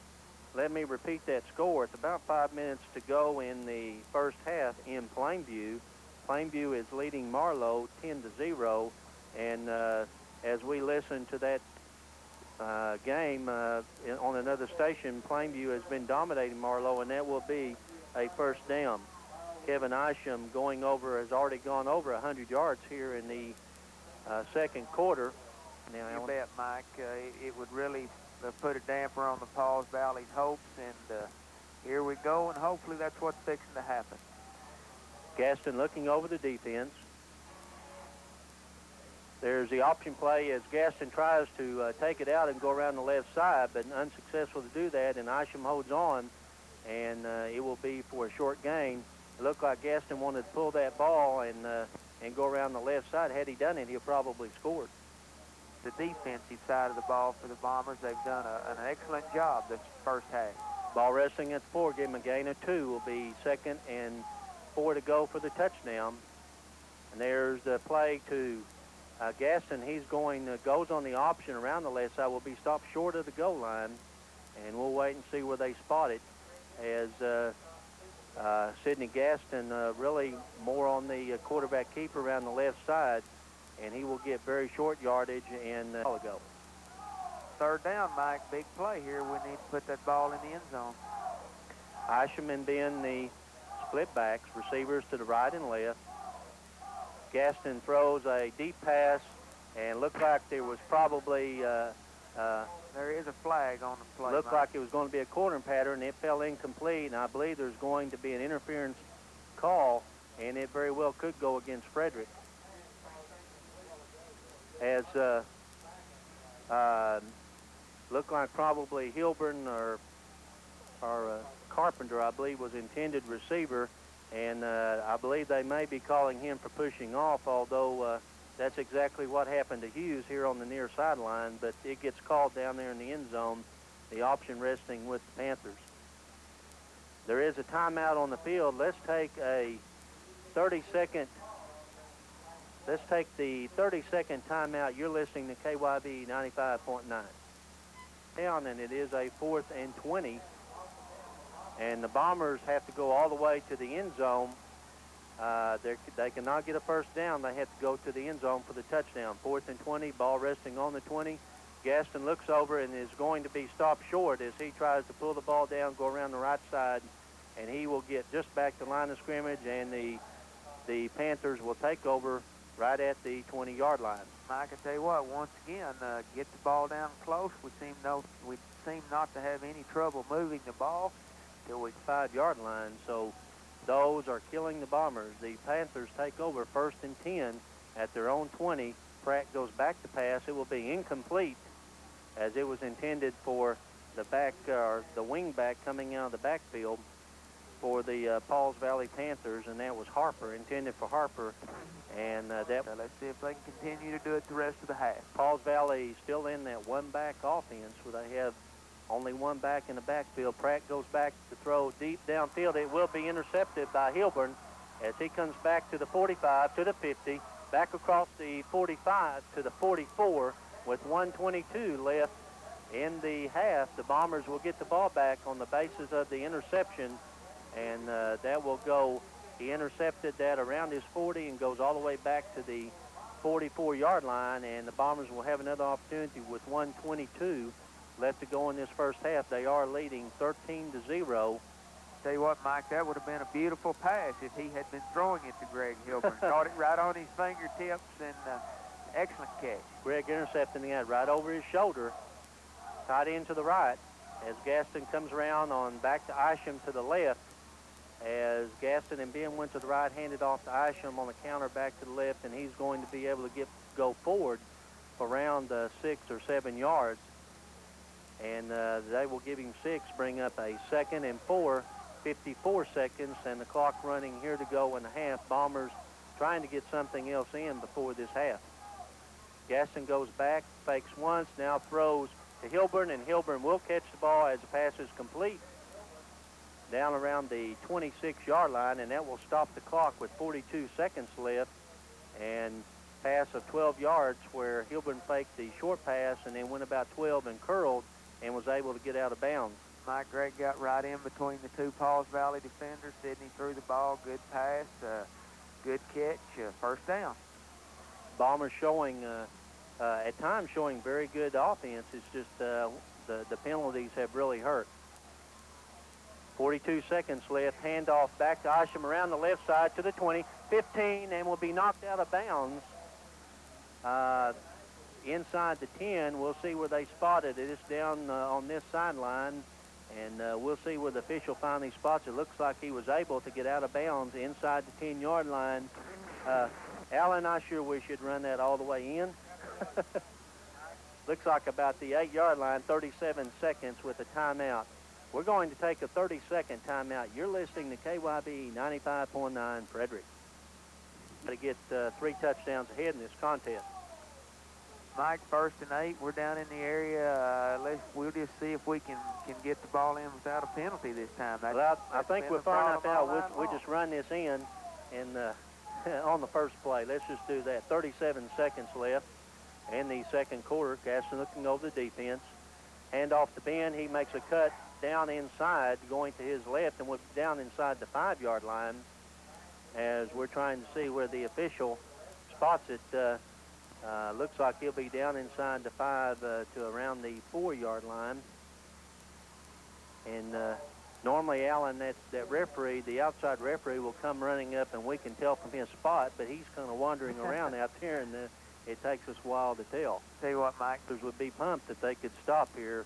S4: Let me repeat that score. It's about 5 minutes to go in the first half in Plainview. Plainview is leading Marlowe 10-0, and as we listen to that game on another station, Plainview has been dominating Marlowe, and that will be a first down. Kevin Isham has already gone over 100 yards here in the second quarter. Now,
S5: you bet, Mike. It would really put a damper on the Pauls Valley's hopes, and here we go, and hopefully that's what's fixing to happen.
S4: Gaston looking over the defense. There's the option play as Gaston tries to take it out and go around the left side, but unsuccessful to do that, and Isham holds on, and it will be for a short gain. It looked like Gaston wanted to pull that ball and go around the left side. Had he done it, he'll probably scored.
S5: the defensive side of the ball for the Bombers. They've done an excellent job this first half.
S4: Ball resting at 4, give him a gain of 2. Will be 2nd and 4 to go for the touchdown. And there's the play to Gaston. He's goes on the option around the left side. Will be stopped short of the goal line. And we'll wait and see where they spot it, as Sidney Gaston really more on the quarterback keeper around the left side, and he will get very short yardage and go.
S5: 3rd down, Mike. Big play here. We need to put that ball in the end zone.
S4: Isham and Ben, the split backs, receivers to the right and left. Gaston throws a deep pass, and looked like there was probably
S5: there is a flag on the play.
S4: Looked like it was going to be a corner pattern. It fell incomplete, and I believe there's going to be an interference call, and it very well could go against Frederick. As looked like probably Hilburn or Carpenter, I believe, was intended receiver, and I believe they may be calling him for pushing off, although that's exactly what happened to Hughes here on the near sideline, but it gets called down there in the end zone, the option resting with the Panthers. There is a timeout on the field. Let's take a 30-second. Let's take the 30-second timeout. You're listening to KYB 95.9. Down, and it is a 4th and 20. And the Bombers have to go all the way to the end zone. They cannot get a first down. They have to go to the end zone for the touchdown. 4th and 20, ball resting on the 20. Gaston looks over and is going to be stopped short as he tries to pull the ball down, go around the right side, and he will get just back to line of scrimmage, and the Panthers will take over right at the 20-yard line.
S5: Mike, I tell you what, once again, get the ball down close. We seem not to have any trouble moving the ball till we
S4: 5-yard line. So those are killing the Bombers. The Panthers take over 1st and 10 at their own 20. Pratt goes back to pass. It will be incomplete, as it was intended for the wing back coming out of the backfield for the Pauls Valley Panthers, and that was Harper, intended for Harper. And let's
S5: see if they can continue to do it the rest of the half.
S4: Pauls Valley still in that one-back offense where they have only one back in the backfield. Pratt goes back to throw deep downfield. It will be intercepted by Hilburn as he comes back to the 45, to the 50, back across the 45 to the 44 with 1:22 left in the half. The Bombers will get the ball back on the basis of the interception, and that will go. He intercepted that around his 40 and goes all the way back to the 44-yard line, and the Bombers will have another opportunity with 1:22 left to go in this first half. They are leading 13-0.
S5: Tell you what, Mike, that would have been a beautiful pass if he had been throwing it to Greg Hilburn. Caught it right on his fingertips, and excellent catch.
S4: Greg intercepting that right over his shoulder, tight end to the right, as Gaston comes around on back to Isham to the left. As Gaston and Ben went to the right, handed off to Isham on the counter back to the left, and he's going to be able to go forward for around 6 or 7 yards. And they will give him 6, bring up a 2nd and 4, 54 seconds, and the clock running here to go in the half. Bombers trying to get something else in before this half. Gaston goes back, fakes once, now throws to Hilburn, and Hilburn will catch the ball as the pass is complete down around the 26-yard line, and that will stop the clock with 42 seconds left. And pass of 12 yards where Hilburn faked the short pass and then went about 12 and curled and was able to get out of bounds.
S5: Mike, Greg got right in between the two Pauls Valley defenders. Sidney threw the ball, good pass, good catch, first down.
S4: Bombers showing, at times showing very good offense. It's just the penalties have really hurt. 42 seconds left. Handoff back to Isham around the left side to the 20, 15, and will be knocked out of bounds inside the 10. We'll see where they spotted it. It's down on this sideline, and we'll see where the official finally spots it. Looks like he was able to get out of bounds inside the 10-yard line. Alan, not sure we should run that all the way in. Looks like about the 8-yard line, 37 seconds with a timeout. We're going to take a 30-second timeout. You're listening to KYB 95.9 Frederick. To get 3 touchdowns ahead in this contest.
S5: Mike, 1st and 8. We're down in the area. We'll just see if we can get the ball in without a penalty this time.
S4: Well, I think we're far enough out. We'll just run this in on the first play. Let's just do that. 37 seconds left in the second quarter. Gaston looking over the defense. Hand off to Ben. He makes a cut down inside, going to his left, and we're down inside the 5-yard line as we're trying to see where the official spots it. Looks like he'll be down inside the 5 to around the 4-yard line. And normally, Alan, that referee, the outside referee, will come running up, and we can tell from his spot, but he's kind of wandering around out there, and it takes us a while to tell.
S5: Tell you what, Mike.
S4: There would be pumped that they could stop here.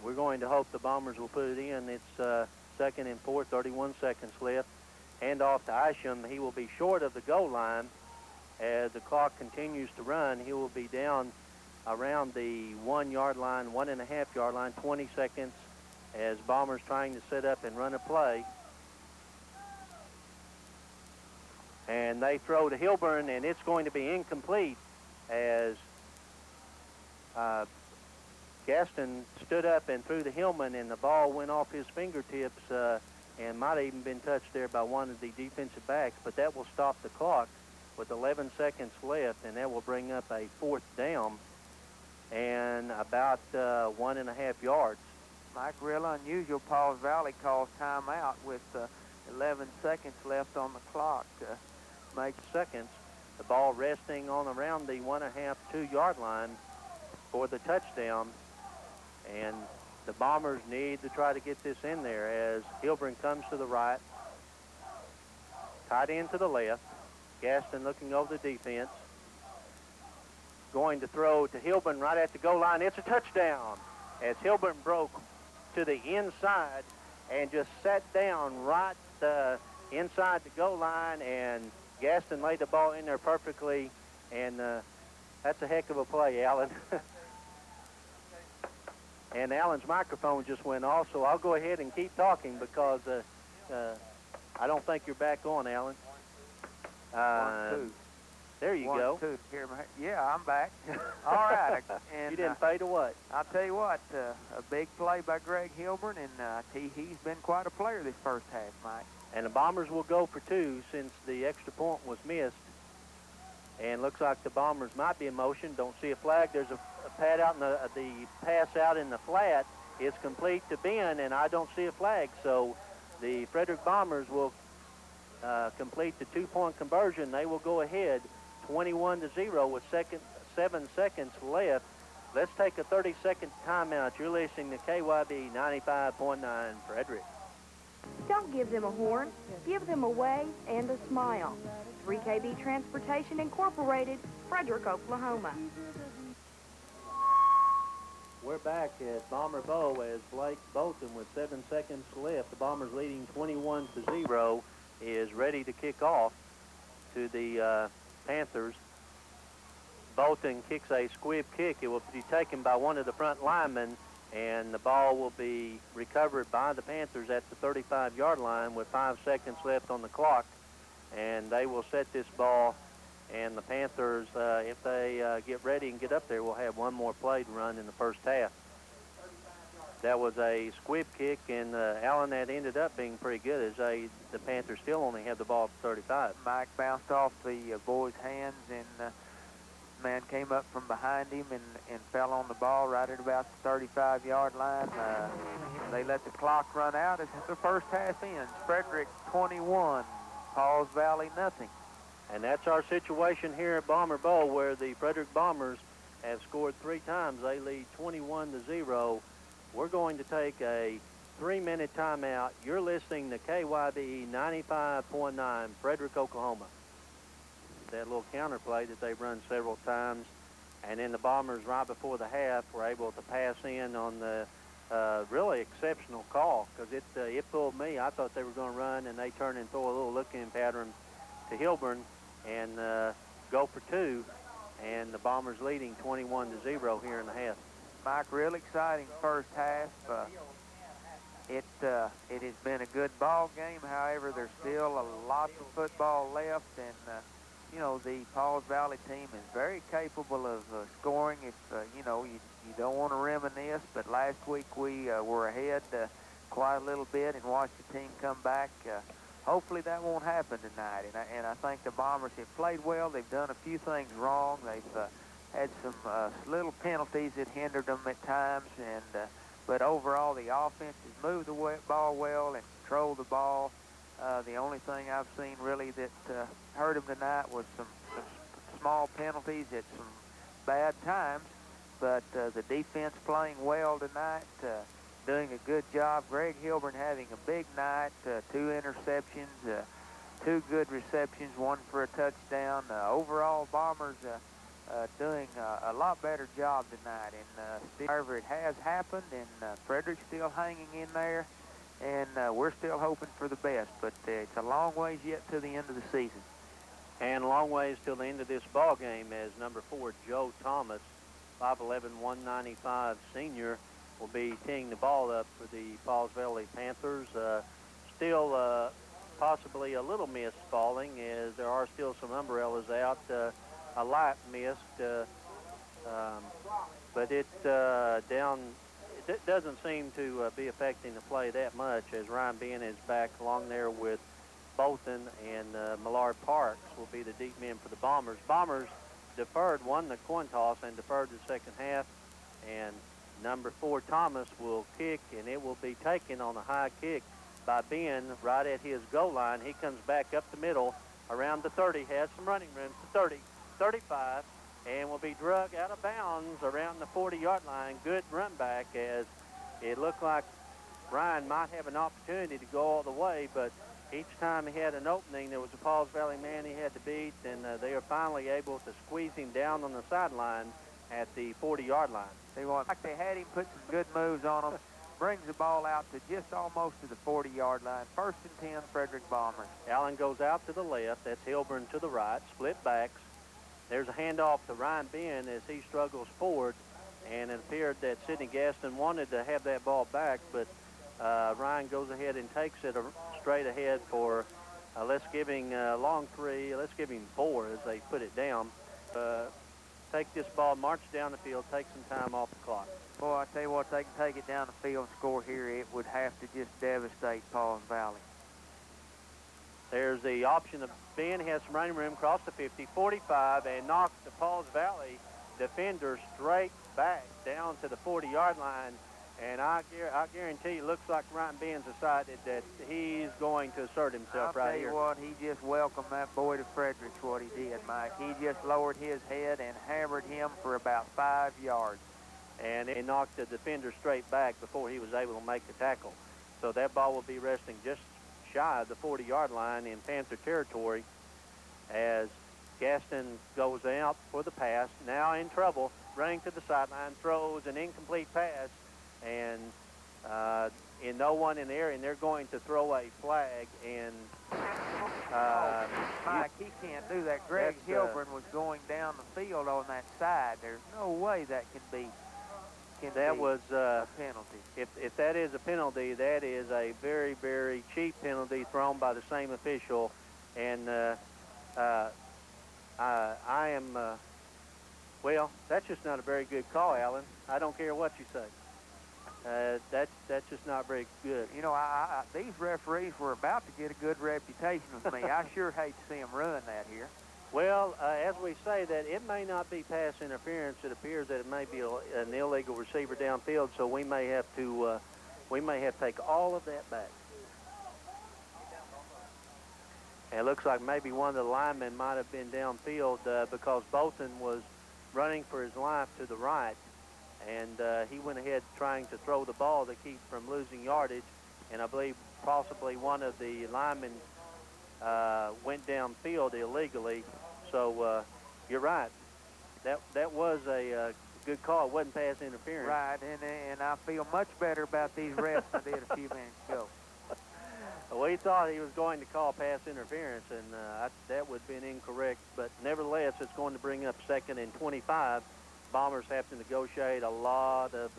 S4: We're going to hope the Bombers will put it in. It's 2nd and 4, 31 seconds left. Hand off to Isham. He will be short of the goal line. As the clock continues to run, he will be down around the 1-yard line, 1.5-yard line, 20 seconds as Bombers trying to set up and run a play. And they throw to Hilburn, and it's going to be incomplete as Gaston stood up and threw to Hillman, and the ball went off his fingertips and might have even been touched there by one of the defensive backs, but that will stop the clock with 11 seconds left, and that will bring up a 4th down and about 1.5 yards.
S5: Mike, real unusual. Pauls Valley calls timeout with 11 seconds left on the clock.
S4: Make seconds. The ball resting on around the 1.5, 2-yard line for the touchdown. And the Bombers need to try to get this in there as Hilburn comes to the right. Tight end to the left. Gaston looking over the defense. Going to throw to Hilburn right at the goal line. It's a touchdown as Hilburn broke to the inside and just sat down right inside the goal line, and Gaston laid the ball in there perfectly, and that's a heck of a play, Alan. And Alan's microphone just went off, so I'll go ahead and keep talking because I don't think you're back on, Alan.
S5: 1, 2.
S4: There you
S5: 1,
S4: go.
S5: 2. Here, yeah, I'm back. All right. And
S4: you didn't fade away.
S5: I'll tell you what, a big play by Greg Hilburn, and he's been quite a player this first half, Mike.
S4: And the Bombers will go for 2 since the extra point was missed. And looks like the Bombers might be in motion. Don't see a flag. There's a pad out in the pass out in the flat is complete to Ben, and I don't see a flag. So the Frederick Bombers will complete the 2-point conversion. They will go ahead 21-0 with 7 seconds left. Let's take a 30-second timeout. You're listening to KYB 95.9 Frederick.
S6: Don't give them a horn. Give them a wave and a smile. 3KB Transportation Incorporated, Frederick, Oklahoma.
S4: We're back at Bomber Bow as Blake Bolton with 7 seconds left. The Bombers leading 21-0 is ready to kick off to the Panthers. Bolton kicks a squib kick. It will be taken by one of the front linemen, and the ball will be recovered by the Panthers at the 35-yard line with 5 seconds left on the clock. And they will set this ball, and the Panthers, if they get ready and get up there, will have one more play to run in the first half. That was a squib kick, and Allen, that ended up being pretty good as the Panthers still only have the ball at 35.
S5: Mike bounced off the boy's hands, and man came up from behind him and fell on the ball right at about the 35-yard line. They let the clock run out as the first half ends. Frederick 21, Pauls Valley nothing.
S4: And that's our situation here at Bomber Bowl, where the Frederick Bombers have scored 3 times. They lead 21-0. We're going to take a 3-minute timeout. You're listening to KYBE 95.9 Frederick, Oklahoma. That little counterplay that they've run several times. And then the Bombers, right before the half, were able to pass in on the really exceptional call, because it fooled me. I thought they were going to run, and they turn and throw a little look-in pattern to Hilburn and go for 2. And the Bombers leading 21-0 here in the half.
S5: Mike, real exciting first half. It has been a good ball game. However, there's still a lot of football left, and you know, the Pauls Valley team is very capable of scoring if, you know, you don't want to reminisce, but last week we were ahead quite a little bit and watched the team come back. Hopefully that won't happen tonight, and I think the Bombers have played well. They've done a few things wrong. They've had some little penalties that hindered them at times, and but overall the offense has moved the ball well and controlled the ball. The only thing I've seen really that hurt them tonight was some small penalties at some bad times, but the defense playing well tonight, doing a good job. Greg Hilburn having a big night, 2 interceptions, 2 good receptions, 1 for a touchdown. Overall, Bombers doing a lot better job tonight, and however it has happened, and Frederick's still hanging in there, and we're still hoping for the best, but it's a long ways yet to the end of the season.
S4: And a long ways till the end of this ball game, as number 4, Joe Thomas, 5'11", 195 senior, will be teeing the ball up for the Pauls Valley Panthers. Still possibly a little mist falling, as there are still some umbrellas out. A light mist, but it doesn't seem to be affecting the play that much, as Ryan Ben is back along there with Bolton, and Millard Parks will be the deep men for the Bombers. Bombers won the coin toss and deferred the second half, and number 4 Thomas will kick, and it will be taken on a high kick by Ben right at his goal line. He comes back up the middle around the 30, has some running room to 30, 35, and will be drug out of bounds around the 40-yard line. Good run back, as it looked like Ryan might have an opportunity to go all the way, but each time he had an opening, there was a Pauls Valley man he had to beat, and they are finally able to squeeze him down on the sideline at the 40-yard line.
S5: They had him put some good moves on him, brings the ball out to just almost to the 40-yard line. 1st and 10, Frederick Bombers.
S4: Allen goes out to the left. That's Hilburn to the right. Split backs. There's a handoff to Ryan Ben as he struggles forward, and it appeared that Sidney Gaston wanted to have that ball back, but Ryan goes ahead and takes it straight ahead for, let's give him long 3, let's give him 4 as they put it down. Take this ball, march down the field, take some time off the clock.
S5: Boy, I tell you what, they can take it down the field and score here. It would have to just devastate Pauls Valley.
S4: There's the option of Ben has some running room across the 50, 45, and knocks the Pauls Valley defender straight back down to the 40-yard line. And I guarantee you, it looks like Ryan Ben's decided that he's going to assert himself right here.
S5: I'll tell you what, he just welcomed that boy to Frederick's, what he did, Mike. He just lowered his head and hammered him for about 5 yards.
S4: And he knocked the defender straight back before he was able to make the tackle. So that ball will be resting just shy of the 40-yard line in Panther territory, as Gaston goes out for the pass. Now in trouble, running to the sideline, throws an incomplete pass, and in no one in the area, and they're going to throw a flag. And
S5: Mike, he can't do that. Greg Hilburn was going down the field on that side. There's no way that can be.
S4: That was
S5: a penalty.
S4: If that is a penalty, that is a very, very cheap penalty thrown by the same official, and I am. Well, that's just not a very good call, Alan. I don't care what you say. That's just not very good.
S5: You know, these referees were about to get a good reputation with me. I sure hate to see them ruin that here.
S4: Well, as we say that, it may not be pass interference. It appears that it may be an illegal receiver downfield, so we may have to take all of that back. And it looks like maybe one of the linemen might have been downfield because Bolton was running for his life to the right, and he went ahead trying to throw the ball to keep from losing yardage, and I believe possibly one of the linemen went downfield illegally. So you're right. That was a good call. It wasn't pass interference.
S5: Right, and I feel much better about these refs than I did a few minutes ago.
S4: We thought he was going to call pass interference, and that would have been incorrect. But nevertheless, it's going to bring up 2nd and 25. Bombers have to negotiate a lot of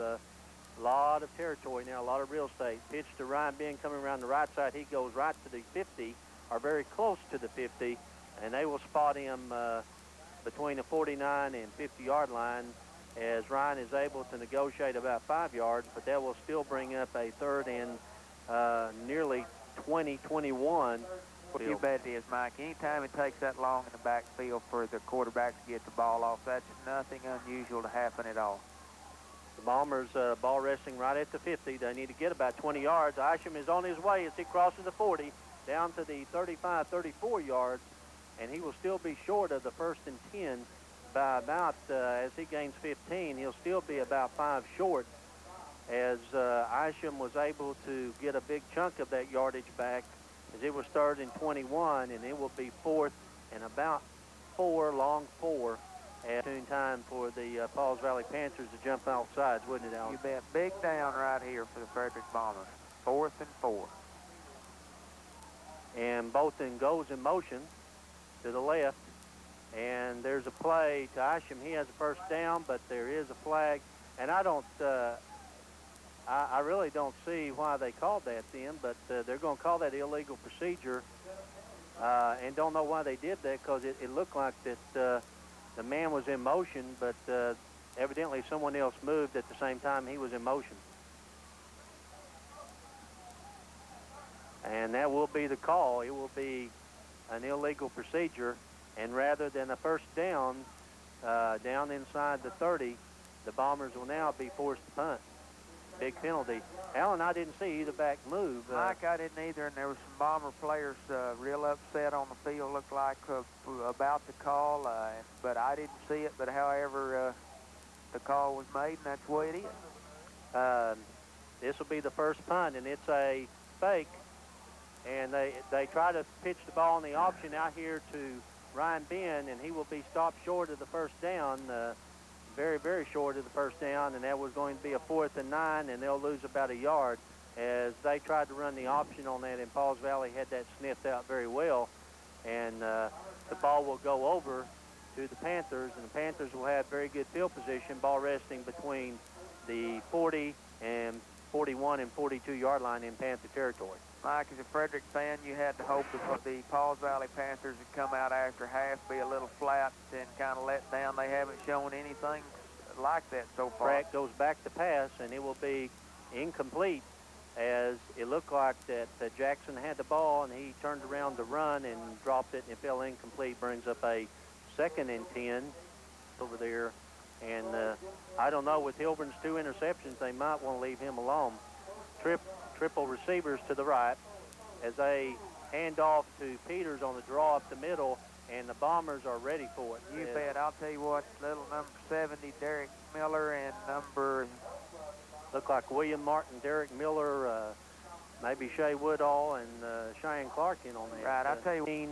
S4: territory now, a lot of real estate. Pitch to Ryan Ben coming around the right side. He goes right to the 50, or very close to the 50, and they will spot him between the 49 and 50-yard line as Ryan is able to negotiate about 5 yards, but that will still bring up a third and nearly 21.
S5: You bet it is, Mike. Anytime it takes that long in the backfield for the quarterback to get the ball off, that's nothing unusual to happen at all.
S4: The Bombers ball resting right at the 50. They need to get about 20 yards. Isham is on his way as he crosses the 40 down to the 35, 34 yards, and he will still be short of the 1st and 10 by about, as he gains 15, he'll still be about 5 short as Isham was able to get a big chunk of that yardage back as it was 3rd and 21, and it will be 4th and about 4, long 4, at tune time for the Pauls Valley Panthers to jump off sides, wouldn't it, Alan?
S5: You bet. Big down right here for the Frederick Bombers. 4th and 4.
S4: And Bolton goes in motion to the left, and there's a play to Isham. He has a first down, but there is a flag, and I don't I really don't see why they called that then, but they're going to call that illegal procedure, and don't know why they did that, because it looked like that the man was in motion, but evidently someone else moved at the same time he was in motion. And that will be the call. It will be an illegal procedure, and rather than a first down, down inside the 30, the Bombers will now be forced to punt. Big penalty. Alan, I didn't see either back move.
S5: Mike, I didn't either, and there were some Bomber players real upset on the field, looked like, about the call, but I didn't see it. But however, the call was made, and that's the way it is.
S4: This will be the first punt, and it's a fake, and they try to pitch the ball on the option out here to Ryan Ben, and he will be stopped short of the first down, very, very short of the first down, and that was going to be a 4th and 9, and they'll lose about a yard as they tried to run the option on that, and Pauls Valley had that sniffed out very well, and the ball will go over to the Panthers, and the Panthers will have very good field position, ball resting between the 40 and 41 and 42-yard line in Panther territory.
S5: Mike, as a Frederick fan, you had to hope that the Pauls Valley Panthers would come out after half, be a little flat and kind of let down. They haven't shown anything like that so far.
S4: Pratt goes back to pass, and it will be incomplete as it looked like that Jackson had the ball, and he turned around to run and dropped it, and it fell incomplete. Brings up a 2nd and 10 over there. And I don't know, with Hilburn's 2 interceptions, they might want to leave him alone. Triple receivers to the right as they hand off to Peters on the draw up the middle, and the Bombers are ready for it.
S5: You bet. I'll tell you what, little number 70, Derek Miller, and number...
S4: Look like William Martin, Derek Miller, maybe Shea Woodall, and Cheyenne Clark in on that.
S5: Right, I'll tell you...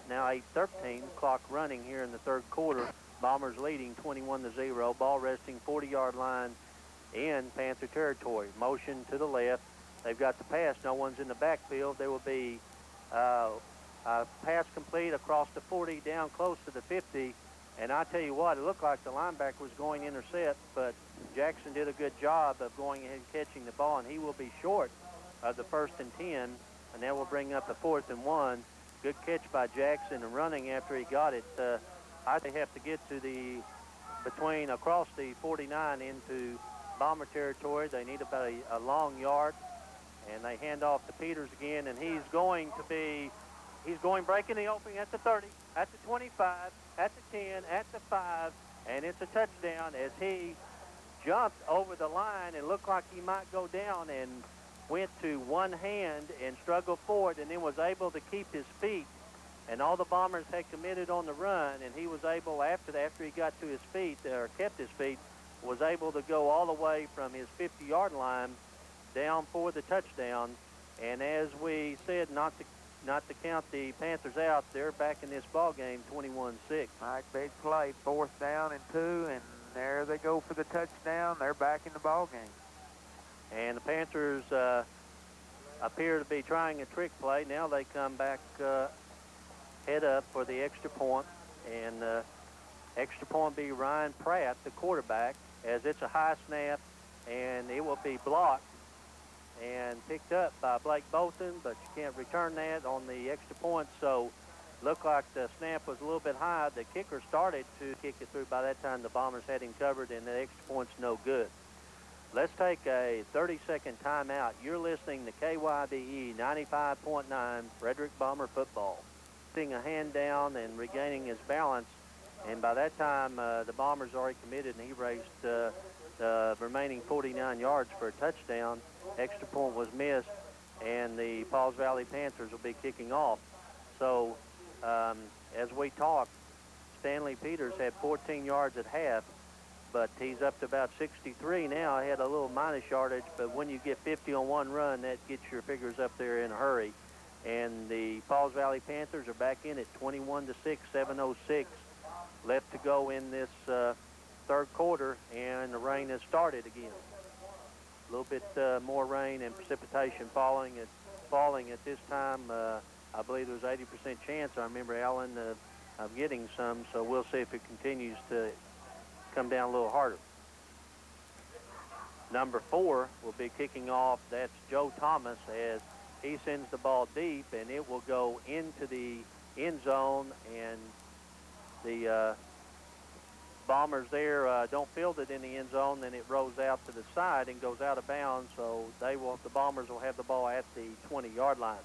S4: Now 8:13, clock running here in the 3rd quarter. Bombers leading 21-0. Ball resting 40-yard line in Panther territory. Motion to the left. They've got the pass. No one's in the backfield. There will be a pass complete across the 40 down close to the 50. And I tell you what, it looked like the linebacker was going to intercept, but Jackson did a good job of going ahead and catching the ball, and he will be short of the 1st and 10, and that will bring up the 4th and 1. Good catch by Jackson and running after he got it. I think they have to get to across the 49 into Bomber territory. They need about a long yard, and they hand off to Peters again, and he's going breaking the opening at the 30, at the 25, at the 10, at the 5, and it's a touchdown as he jumped over the line and looked like he might go down and went to one hand and struggled forward and then was able to keep his feet. And all the Bombers had committed on the run, and he was able, after he got to his feet, or kept his feet, was able to go all the way from his 50-yard line down for the touchdown. And as we said, not to count the Panthers out, they're back in this ball game 21-6.
S5: Mike, big play, 4th down and 2, and there they go for the touchdown. They're back in the ball game.
S4: And the Panthers appear to be trying a trick play. Now they come back head up for the extra point, and extra point be Ryan Pratt, the quarterback, as it's a high snap, and it will be blocked and picked up by Blake Bolton, but you can't return that on the extra point, so Looked like the snap was a little bit high. The kicker started to kick it through. By that time, the Bombers had him covered, and the extra point's no good. Let's take a 30-second timeout. You're listening to KYBE 95.9 Frederick Bomber football. Putting a hand down and regaining his balance, and by that time, the Bombers already committed, and he raced the remaining 49 yards for a touchdown. Extra point was missed, and the Pauls Valley Panthers will be kicking off. So, as we talk, Stanley Peters had 14 yards at half, but he's up to about 63 now. He had a little minus yardage, but when you get 50 on one run, that gets your figures up there in a hurry. And the Pauls Valley Panthers are back in at 21-6, 7:06 left to go in this third quarter, and the rain has started again. A little bit more rain and precipitation falling at this time. I believe there's 80% chance, I remember, Alan, of getting some, so we'll see if it continues to come down a little harder. Number 4 will be kicking off. That's Joe Thomas, as he sends the ball deep, and it will go into the end zone, and the Bombers there don't field it in the end zone, then it rolls out to the side and goes out of bounds, so the Bombers will have the ball at the 20-yard line.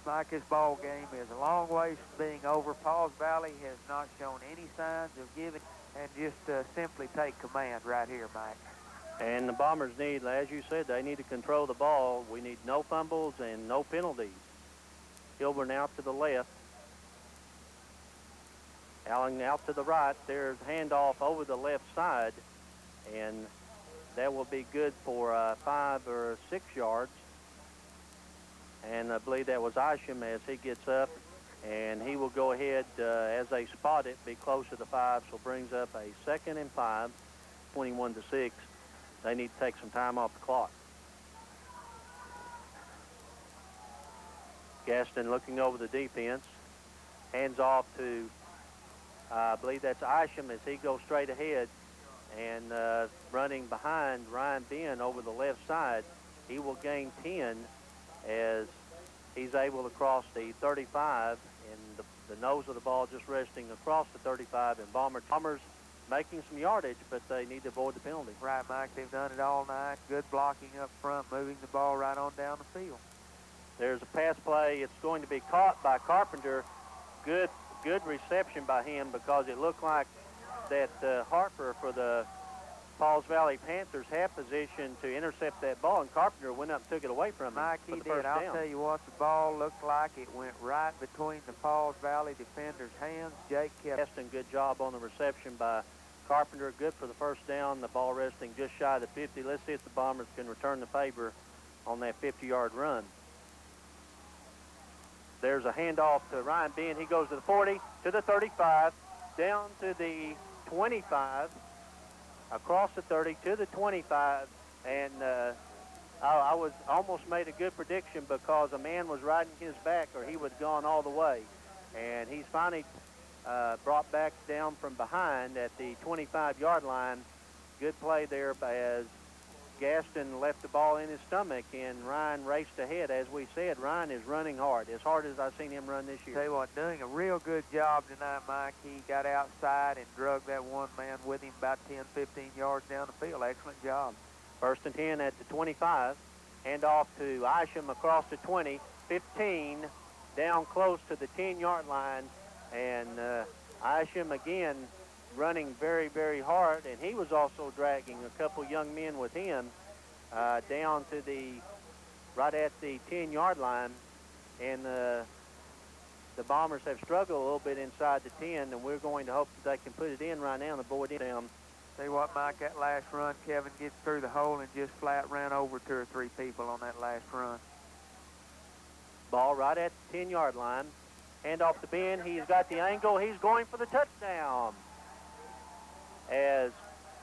S5: Mike, this ball game is a long ways from being over. Pauls Valley has not shown any signs of giving, and just simply take command right here, Mike.
S4: And the Bombers need, as you said, they need to control the ball. We need no fumbles and no penalties. Hilburn out to the left. Allen out to the right. There's handoff over the left side, and that will be good for 5 or 6 yards. And I believe that was Isham as he gets up, and he will go ahead as they spot it, be close to the 5, so brings up a 2nd and 5, 21-6. They need to take some time off the clock. Gaston looking over the defense, hands off to, I believe that's Isham, as he goes straight ahead, and running behind Ryan Ben over the left side. He will gain 10 as he's able to cross the 35, and the nose of the ball just resting across the 35, and Bombers making some yardage, but they need to avoid the penalty.
S5: Right, Mike, they've done it all night. Good blocking up front, moving the ball right on down the field.
S4: There's a pass play. It's going to be caught by Carpenter. Good reception by him, because it looked like that Harper for the Pauls Valley Panthers had position to intercept that ball, and Carpenter went up and took it away from him.
S5: Mike, he did. I'll tell you what, the ball looked like it went right between the Pauls Valley defender's hands. Jake kept...
S4: Good job on the reception by Carpenter. Good for the first down. The ball resting just shy of the 50. Let's see if the Bombers can return the favor on that 50-yard run. There's a handoff to Ryan Ben. He goes to the 40, to the 35, down to the 25, across the 30 to the 25, and I was almost made a good prediction, because a man was riding his back, or he would have gone all the way. And he's finally brought back down from behind at the 25-yard line. Good play there as Gaston left the ball in his stomach, and Ryan raced ahead. As we said, Ryan is running hard as I've seen him run this year.
S5: Tell you what, doing a real good job tonight, Mike. He got outside and drug that one man with him about 10, 15 yards down the field. Excellent job. 1st and 10 at the 25. Hand off to Isham across the 20, 15, down close to the 10-yard line, and Isham again running very, very hard, and he was also dragging a couple young men with him down to right at the 10-yard line, and the Bombers have struggled a little bit inside the 10, and we're going to hope that they can put it in right now and avoid them. Tell you what, Mike, that last run, Kevin gets through the hole and just flat ran over 2 or 3 people on that last run.
S4: Ball right at the 10-yard line. Hand off to Ben. He's got the angle. He's going for the touchdown, as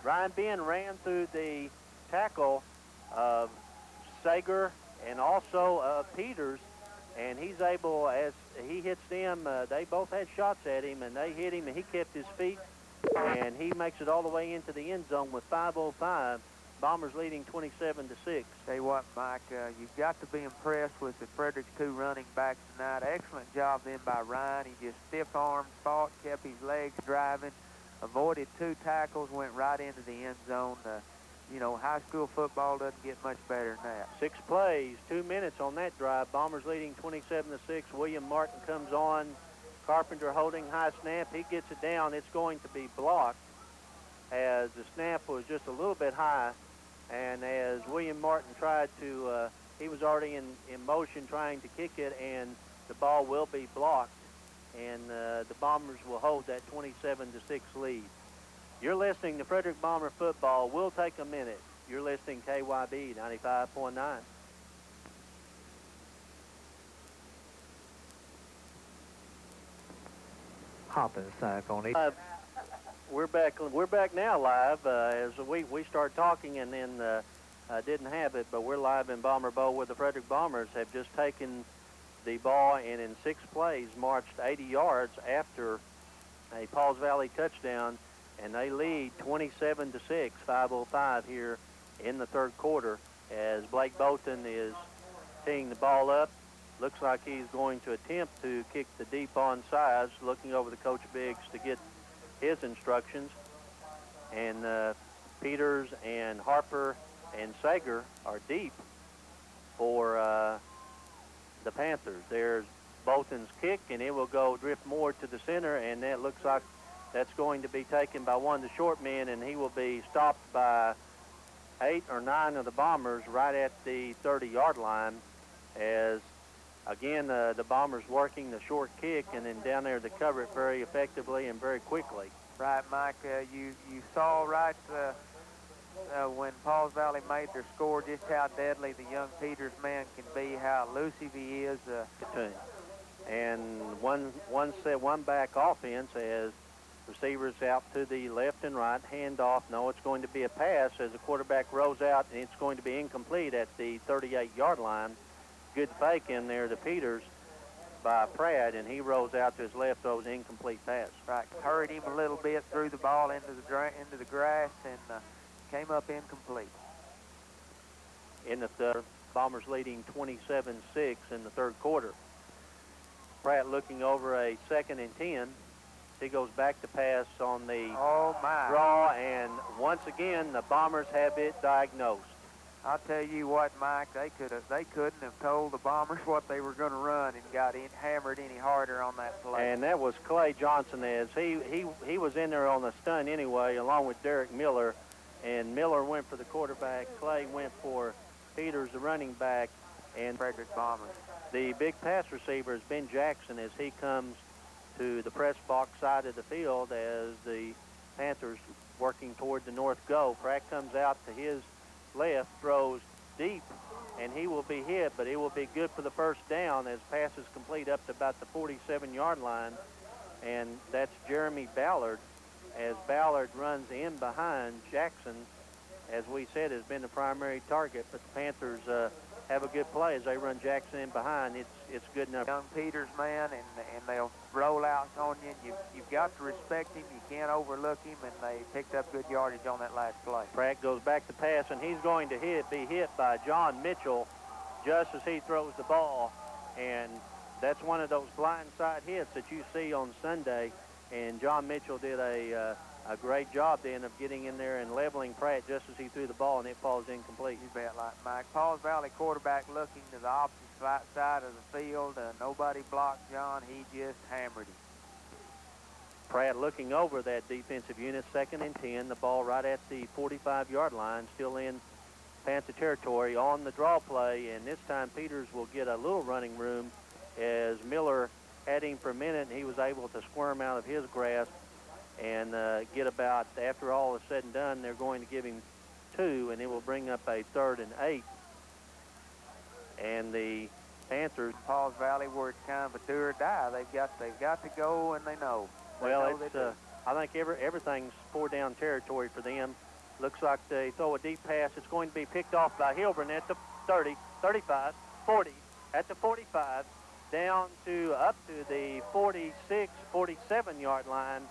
S4: Ryan Ben ran through the tackle of Sager and also of Peters, and he's able, as he hits them, they both had shots at him, and they hit him, and he kept his feet, and he makes it all the way into the end zone with 5:05 Bombers leading 27-6.
S5: Tell you what, Mike, you've got to be impressed with the Frederick's 2 running backs tonight. Excellent job then by Ryan. He just stiff-armed, fought, kept his legs driving, avoided 2 tackles, went right into the end zone. You know, high school football doesn't get much better than that.
S4: 6 plays, 2 minutes on that drive. Bombers leading 27-6. William Martin comes on. Carpenter holding high snap. He gets it down. It's going to be blocked as the snap was just a little bit high. And as William Martin tried to, he was already in motion trying to kick it, and the ball will be blocked. And the Bombers will hold that 27-6 lead. You're listening to Frederick Bomber Football. We'll take a minute. You're listening to KYB 95.9.
S7: Hopping sack on it.
S4: We're back now live as we start talking and then didn't have it, but we're live in Bomber Bowl where the Frederick Bombers have just taken the ball and in 6 plays marched 80 yards after a Pauls Valley touchdown, and they lead 27-6, 5:05 here in the 3rd quarter as Blake Bolton is teeing the ball up. Looks like he's going to attempt to kick the deep onside, looking over the Coach Biggs to get his instructions. And Peters and Harper and Sager are deep for the Panthers. There's Bolton's kick, and it will go drift more to the center, and that looks like that's going to be taken by one of the short men, and he will be stopped by 8 or 9 of the Bombers right at the 30-yard line as, again, the Bombers working the short kick and then down there to cover it very effectively and very quickly.
S5: Right, Mike, you saw right when Pauls Valley made their score just how deadly the young Peters man can be, how elusive he is.
S4: And one back offense as receivers out to the left and right, handoff. No, it's going to be a pass as the quarterback rolls out, and it's going to be incomplete at the 38-yard line. Good fake in there to Peters by Pratt, and he rolls out to his left, throws an incomplete pass.
S5: Right, hurried him a little bit, threw the ball into the grass, and came up incomplete.
S4: In the third, Bombers leading 27-6 in the 3rd quarter. Pratt looking over a 2nd and 10. He goes back to pass on the draw, and once again, the Bombers have it diagnosed.
S5: I'll tell you what, Mike, they couldn't have told the Bombers what they were going to run and got hammered any harder on that play.
S4: And that was Clay Johnson as he was in there on the stun anyway, along with Derek Miller, and Miller went for the quarterback. Clay went for Peters, the running back, and
S5: Frederick Bombers.
S4: The big pass receiver is Ben Jackson as he comes to the press box side of the field as the Panthers working toward the north goal. Pratt comes out to his left, throws deep, and he will be hit, but it will be good for the 1st down as passes complete up to about the 47-yard line, and that's Jeremy Ballard as Ballard runs in behind Jackson, as we said, has been the primary target, but the Panthers have a good play as they run Jackson in behind. It's good enough.
S5: Young Peters, man, and they'll roll out on you, and you've got to respect him. You can't overlook him, and they picked up good yardage on that last play.
S4: Pratt goes back to pass, and he's going to be hit by John Mitchell just as he throws the ball, and that's one of those blindside hits that you see on Sunday, and John Mitchell did a great job then of getting in there and leveling Pratt just as he threw the ball, and it falls incomplete.
S5: You bet, like Mike. Pauls Valley quarterback looking to the opposite side of the field. Nobody blocked John. He just hammered him.
S4: Pratt looking over that defensive unit, 2nd and 10. The ball right at the 45-yard line, still in Panther territory on the draw play, and this time Peters will get a little running room as Miller had him for a minute, and he was able to squirm out of his grasp and get about, after all is said and done, they're going to give him 2, and it will bring up a 3rd and 8. And the Panthers,
S5: Pauls Valley, where it's kind of a do or die. They've got to go, and they know.
S4: I think everything's 4-down territory for them. Looks like they throw a deep pass. It's going to be picked off by Hilburn at the 30, 35, 40, at the 45, down to up to the 46, 47-yard line.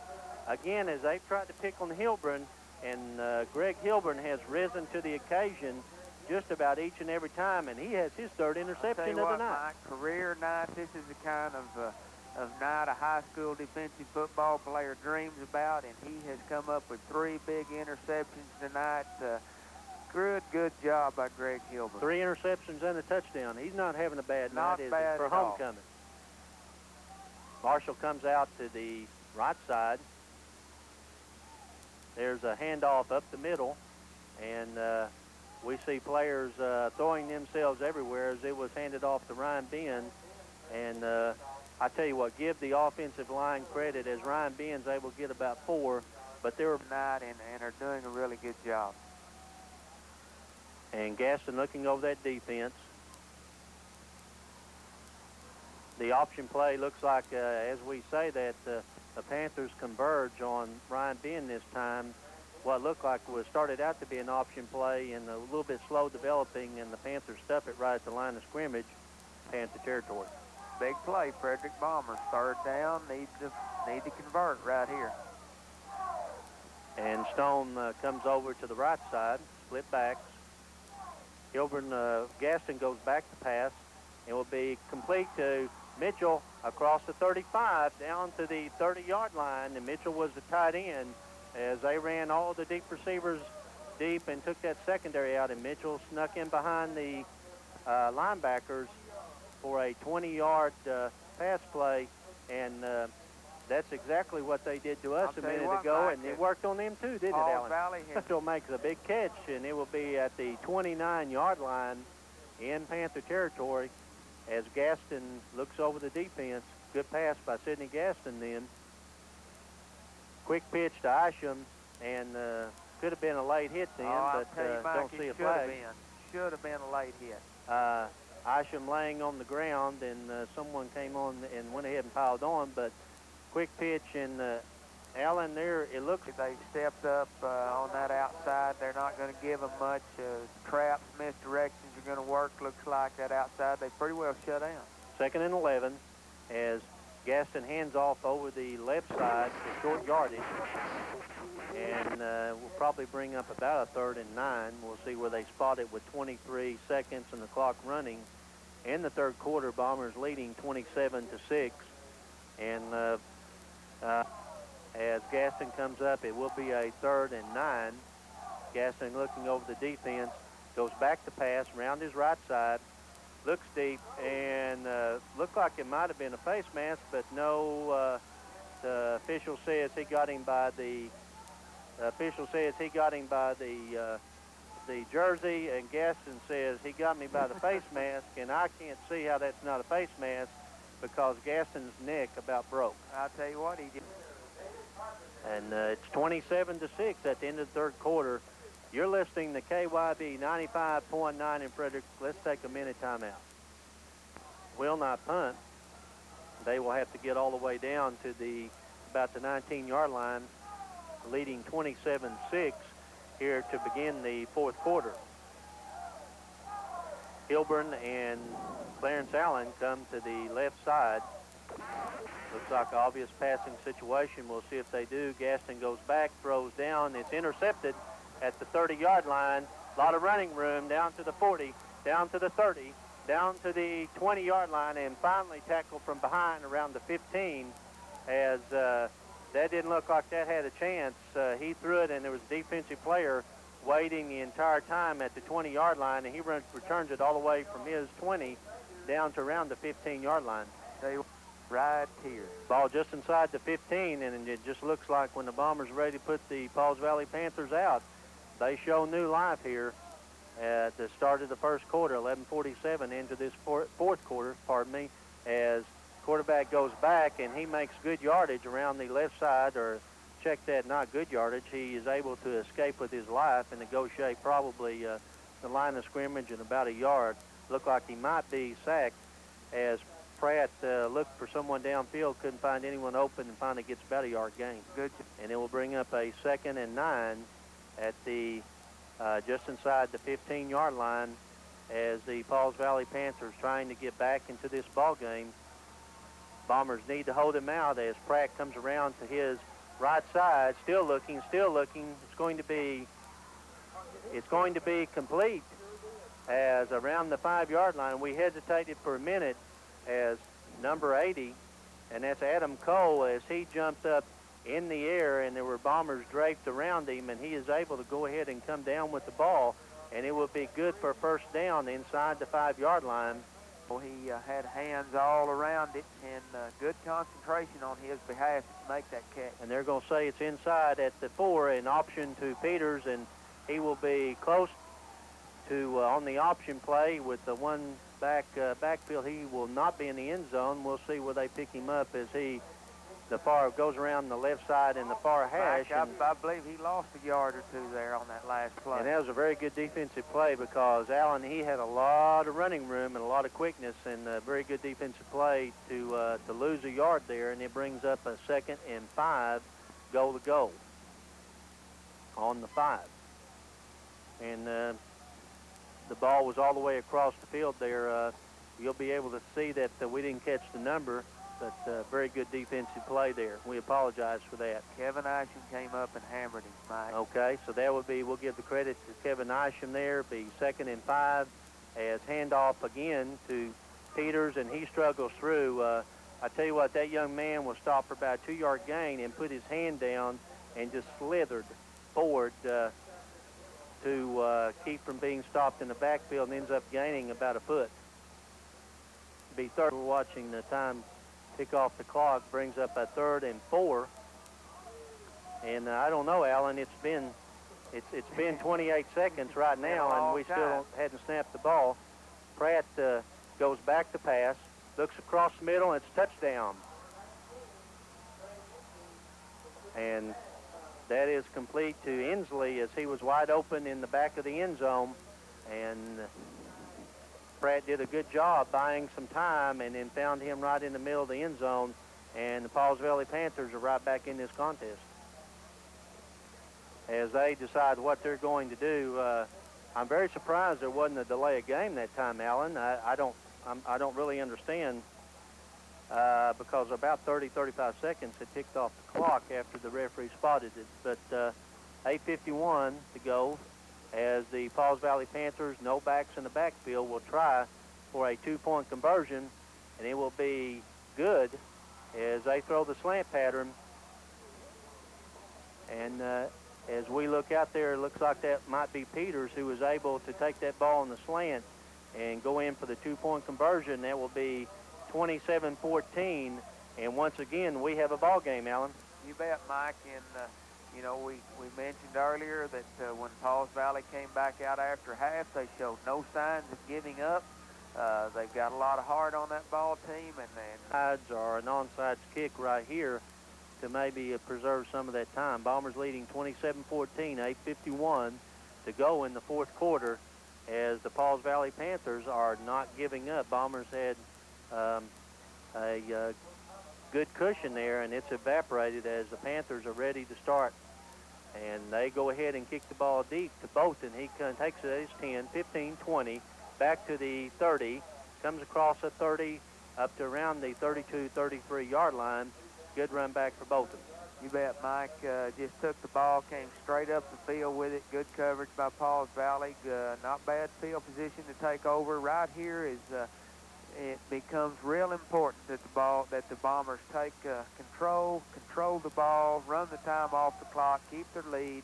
S4: Again, as they've tried to pick on Hilburn, And Greg Hilburn has risen to the occasion just about each and every time, and he has his third interception of the night.
S5: Mike, career night, this is the kind of night a high school defensive football player dreams about, and he has come up with 3 big interceptions tonight. Good job by Greg Hilburn.
S4: 3 interceptions and a touchdown. He's not having a bad
S5: Not
S4: night, is
S5: bad
S4: he, for
S5: at all.
S4: homecoming. Marshall comes out to the right side. There's a handoff up the middle, and we see players throwing themselves everywhere as it was handed off to Ryan Ben. And I tell you what, give the offensive line credit as Ryan Ben's able to get about 4, but they were
S5: tonight and are doing a really good job.
S4: And Gaston looking over that defense. The option play looks like, as we say, that the Panthers converge on Ryan Ben this time. What looked like was started out to be an option play and a little bit slow developing, and the Panthers stuff it right at the line of scrimmage, Panther territory.
S5: Big play, Frederick Bombers. 3rd down, need to convert right here.
S4: And Stone comes over to the right side, split backs. Hilburn, Gaston goes back to pass. It will be complete to Mitchell across the 35 down to the 30-yard line, and Mitchell was the tight end as they ran all the deep receivers deep and took that secondary out, and Mitchell snuck in behind the linebackers for a 20-yard pass play, and that's exactly what they did to us a minute ago, and it worked on them too, didn't it, Alan? Mitchell makes a big catch, and it will be at the 29-yard line in Panther territory as Gaston looks over the defense. Good pass by Sidney Gaston then. Quick pitch to Isham, and could have been a late hit then, but don't see a flag.
S5: Should have been a late hit.
S4: Isham laying on the ground, and someone came on and went ahead and piled on, but quick pitch, and Allen there, it looks
S5: like they stepped up on that outside. They're not going to give them much. Traps, misdirections are going to work. Looks like that outside, they pretty well shut down.
S4: 2nd and 11 as Gaston hands off over the left side for short yardage, and we'll probably bring up about a 3rd and 9. We'll see where they spot it with 23 seconds and the clock running. In the 3rd quarter, Bombers leading 27-6, and as Gaston comes up, it will be a 3rd and 9. Gaston looking over the defense, goes back to pass around his right side, looks deep, and looked like it might have been a face mask, but no. The official says he got him by the jersey, and Gaston says he got me by the face mask, and I can't see how that's not a face mask because Gaston's neck about broke.
S5: I'll tell you what, he did.
S4: And it's 27-6 at the end of the 3rd quarter. You're listening to KYB 95.9 in Frederick. Let's take a minute timeout. Will not punt. They will have to get all the way down to about the 19-yard line, leading 27-6 here to begin the 4th quarter. Hilburn and Clarence Allen come to the left side. Looks like an obvious passing situation. We'll see if they do. Gaston goes back, throws down. It's intercepted at the 30-yard line. A lot of running room down to the 40, down to the 30, down to the 20-yard line, and finally tackled from behind around the 15 as that didn't look like that had a chance. He threw it, and there was a defensive player waiting the entire time at the 20-yard line, and he returns it all the way from his 20 down to around the 15-yard line.
S5: Right here.
S4: Ball just inside the 15, and it just looks like when the Bombers are ready to put the Pauls Valley Panthers out, they show new life here at the start of the 1st quarter, 11:47 into this 4th quarter, as quarterback goes back, and he makes good yardage around the left side, or check that, not good yardage. He is able to escape with his life and negotiate probably the line of scrimmage in about a yard. Looked like he might be sacked as Pratt looked for someone downfield, couldn't find anyone open, and finally gets about a yard gain.
S5: Good.
S4: And it will bring up a 2nd and 9 at the just inside the 15-yard line as the Pauls Valley Panthers trying to get back into this ball game. Bombers need to hold him out as Pratt comes around to his right side, still looking, still looking. It's going to be complete as around the 5-yard line. We hesitated for a minute as number 80, and that's Adam Cole, as he jumped up in the air, and there were bombers draped around him, and he is able to go ahead and come down with the ball, and it will be good for first down inside the 5-yard line.
S5: Well, he had hands all around it and good concentration on his behalf to make that catch.
S4: And they're going to say it's inside at the 4, an option to Peters, and he will be close to on the option play with the one backfield. He will not be in the end zone. We'll see where they pick him up as the far goes around the left side in the far hash.
S5: I believe he lost a yard or two there on that last play.
S4: And that was a very good defensive play because Allen, he had a lot of running room and a lot of quickness, and a very good defensive play to lose a yard there, and it brings up a 2nd and 5, goal to goal on the 5. And the ball was all the way across the field there. You'll be able to see that we didn't catch the number, but very good defensive play there. We apologize for that.
S5: Kevin Isham came up and hammered him, Mike.
S4: Okay, so that would be, we'll give the credit to Kevin Isham there, be 2nd and 5, as handoff again to Peters, and he struggles through. I tell you what, that young man was stopped for about a 2-yard gain and put his hand down and just slithered forward to keep from being stopped in the backfield, and ends up gaining about a foot. Be third. We're watching the time tick off the clock, brings up a 3rd and 4. And I don't know, Alan, it's been 28 seconds right now, and we still hadn't snapped the ball. Pratt goes back to pass, looks across the middle, and it's touchdown. And that is complete to Inslee, as he was wide open in the back of the end zone, and Pratt did a good job buying some time and then found him right in the middle of the end zone, and the Pauls Valley Panthers are right back in this contest as they decide what they're going to do. I'm very surprised there wasn't a delay of game that time, Alan. I don't really understand because about 30-35 seconds had ticked off the clock after the referee spotted it. But 8:51 to go, as the Pauls Valley Panthers, no backs in the backfield, will try for a 2-point conversion, and it will be good as they throw the slant pattern. And as we look out there, it looks like that might be Peters, who was able to take that ball on the slant and go in for the 2-point conversion. That will be 27-14, and once again, we have a ball game, Alan.
S5: You bet, Mike. And you know, we mentioned earlier that when Pauls Valley came back out after half, they showed no signs of giving up. They've got a lot of heart on that ball team, and
S4: sides are an onside kick right here to maybe preserve some of that time. Bombers leading 27-14, 8:51 to go in the 4th quarter, as the Pauls Valley Panthers are not giving up. Bombers had a good cushion there, and it's evaporated as the Panthers are ready to start. And they go ahead and kick the ball deep to Bolton. He takes it at his 10, 15, 20, back to the 30, comes across the 30, up to around the 32, 33-yard line. Good run back for Bolton.
S5: You bet, Mike. Just took the ball, came straight up the field with it. Good coverage by Pauls Valley. Not bad field position to take over. Right here is it becomes real important that the Bombers take control the ball, run the time off the clock, keep their lead,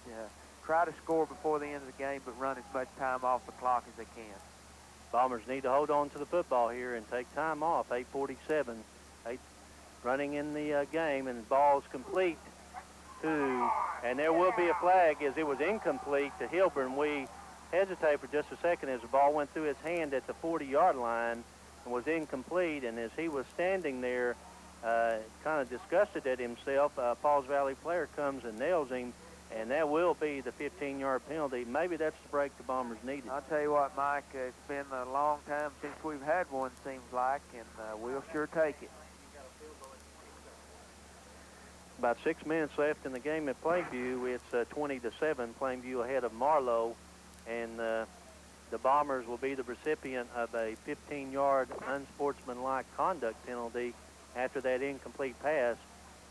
S5: try to score before the end of the game, but run as much time off the clock as they can.
S4: Bombers need to hold on to the football here and take time off. 8:47, running in the game, and the ball is complete to, and there will be a flag as it was incomplete to Hilburn. We hesitate for just a second as the ball went through his hand at the 40-yard line and was incomplete, and as he was standing there kind of disgusted at himself, a Pauls Valley player comes and nails him, and that will be the 15-yard penalty. Maybe that's the break the Bombers needed.
S5: I'll tell you what, Mike, it's been a long time since we've had one, seems like, and we'll sure take it.
S4: About 6 minutes left in the game at Plainview. It's 20-7, Plainview ahead of Marlowe, and the Bombers will be the recipient of a 15-yard unsportsmanlike conduct penalty after that incomplete pass.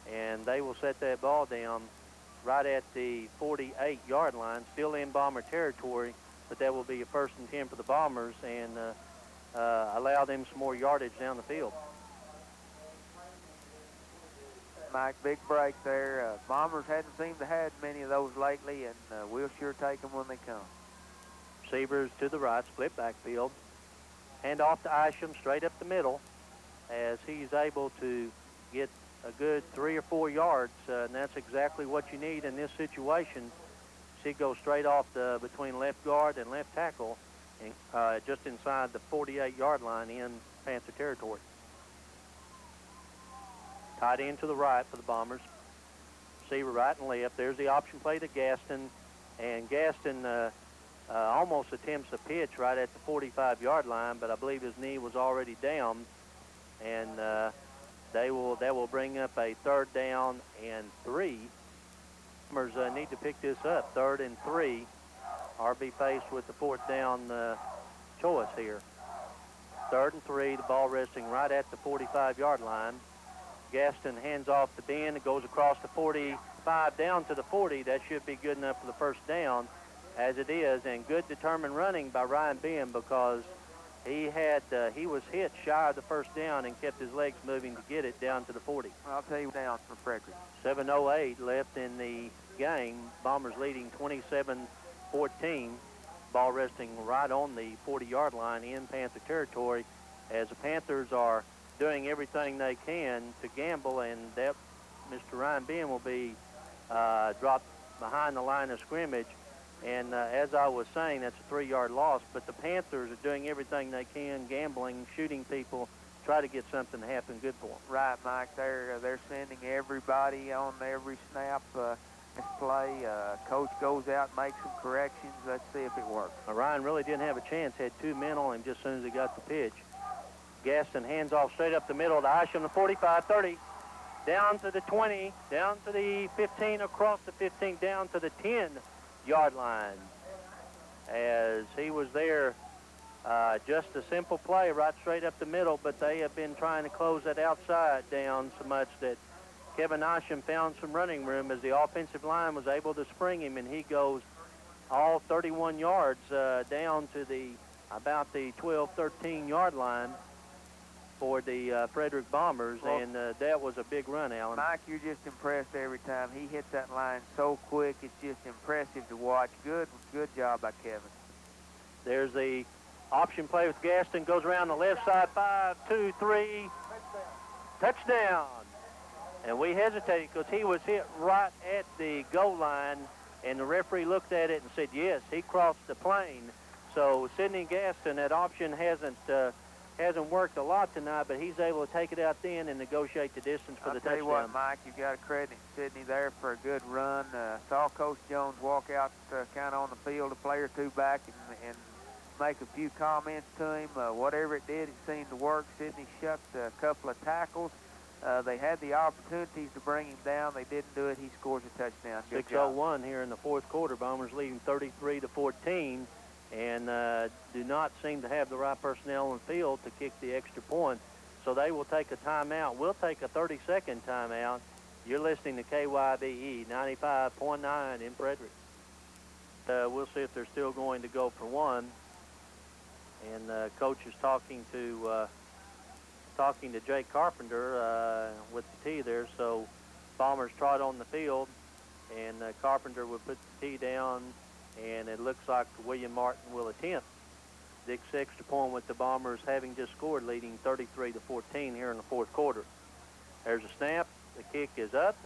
S4: and they will set that ball down right at the 48-yard line, still in Bomber territory, but that will be a 1st and 10 for the Bombers, and allow them some more yardage down the field.
S5: Mike, big break there. Bombers hadn't seemed to have many of those lately, and we'll sure take them when they come.
S4: Receivers to the right, split backfield. Hand off to Isham, straight up the middle, as he's able to get a good 3 or 4 yards, and that's exactly what you need in this situation. She goes straight off between left guard and left tackle, and just inside the 48-yard line in Panther territory. Tight end to the right for the Bombers. Receiver right and left. There's the option play to Gaston, and Gaston almost attempts a pitch right at the 45-yard line, but I believe his knee was already down, and that will bring up a 3rd down and 3. Bombers need to pick this up. 3rd and 3. RB faced with the 4th down choice here. 3rd and 3. The ball resting right at the 45-yard line. Gaston hands off to Ben. It goes across the 45 down to the 40. That should be good enough for the 1st down, as it is, and good determined running by Ryan Ben, because he was hit shy of the 1st down and kept his legs moving to get it down to the 40.
S5: I'll tell you down for Frederick.
S4: 7:08 left in the game. Bombers leading 27-14. Ball resting right on the 40-yard line in Panther territory, as the Panthers are doing everything they can to gamble, and that Mr. Ryan Ben will be dropped behind the line of scrimmage. And as I was saying, that's a 3-yard loss, but the Panthers are doing everything they can, gambling, shooting people, try to get something to happen good for them.
S5: Right, Mike. They're sending everybody on every snap. This play, coach goes out and makes some corrections. Let's see if it works.
S4: Ryan really didn't have a chance. Had 2 men on him just as soon as he got the pitch. Gaston hands off straight up the middle to Isham, the 45, 30, down to the 20, down to the 15, across the 15, down to the 10-yard line. As he was there, just a simple play right straight up the middle, but they have been trying to close that outside down so much that Kevin Isham found some running room as the offensive line was able to spring him, and he goes all 31 yards down to about the 12, 13-yard line for the Frederick Bombers, and that was a big run, Alan.
S5: Mike, you're just impressed every time. He hits that line so quick, it's just impressive to watch. Good job by Kevin.
S4: There's the option play with Gaston, goes around the left side, 5, 2, 3, touchdown. And we hesitated because he was hit right at the goal line, and the referee looked at it and said, yes, he crossed the plane. So Sidney Gaston, that option hasn't worked a lot tonight, but he's able to take it out then and negotiate the distance for the touchdown.
S5: I'll tell you what, Mike, you got to credit Sidney there for a good run. Saw Coach Jones walk out kind of on the field, a play or two back, and make a few comments to him. Whatever it did, it seemed to work. Sidney shut a couple of tackles. They had the opportunities to bring him down. They didn't do it. He scores a touchdown.
S4: 6:01 here in the 4th quarter. Bombers leading 33-14. And do not seem to have the right personnel on the field to kick the extra point. So they will take a timeout. We'll take a 30-second timeout. You're listening to KYBE 95.9 in Frederick. We'll see if they're still going to go for one. And Coach is talking to Jake Carpenter with the tee there. So Bombers trot on the field, and Carpenter will put the tee down, and it looks like William Martin will attempt Dick's extra point with the Bombers having just scored, leading 33-14 here in the 4th quarter. There's a snap. The kick is up,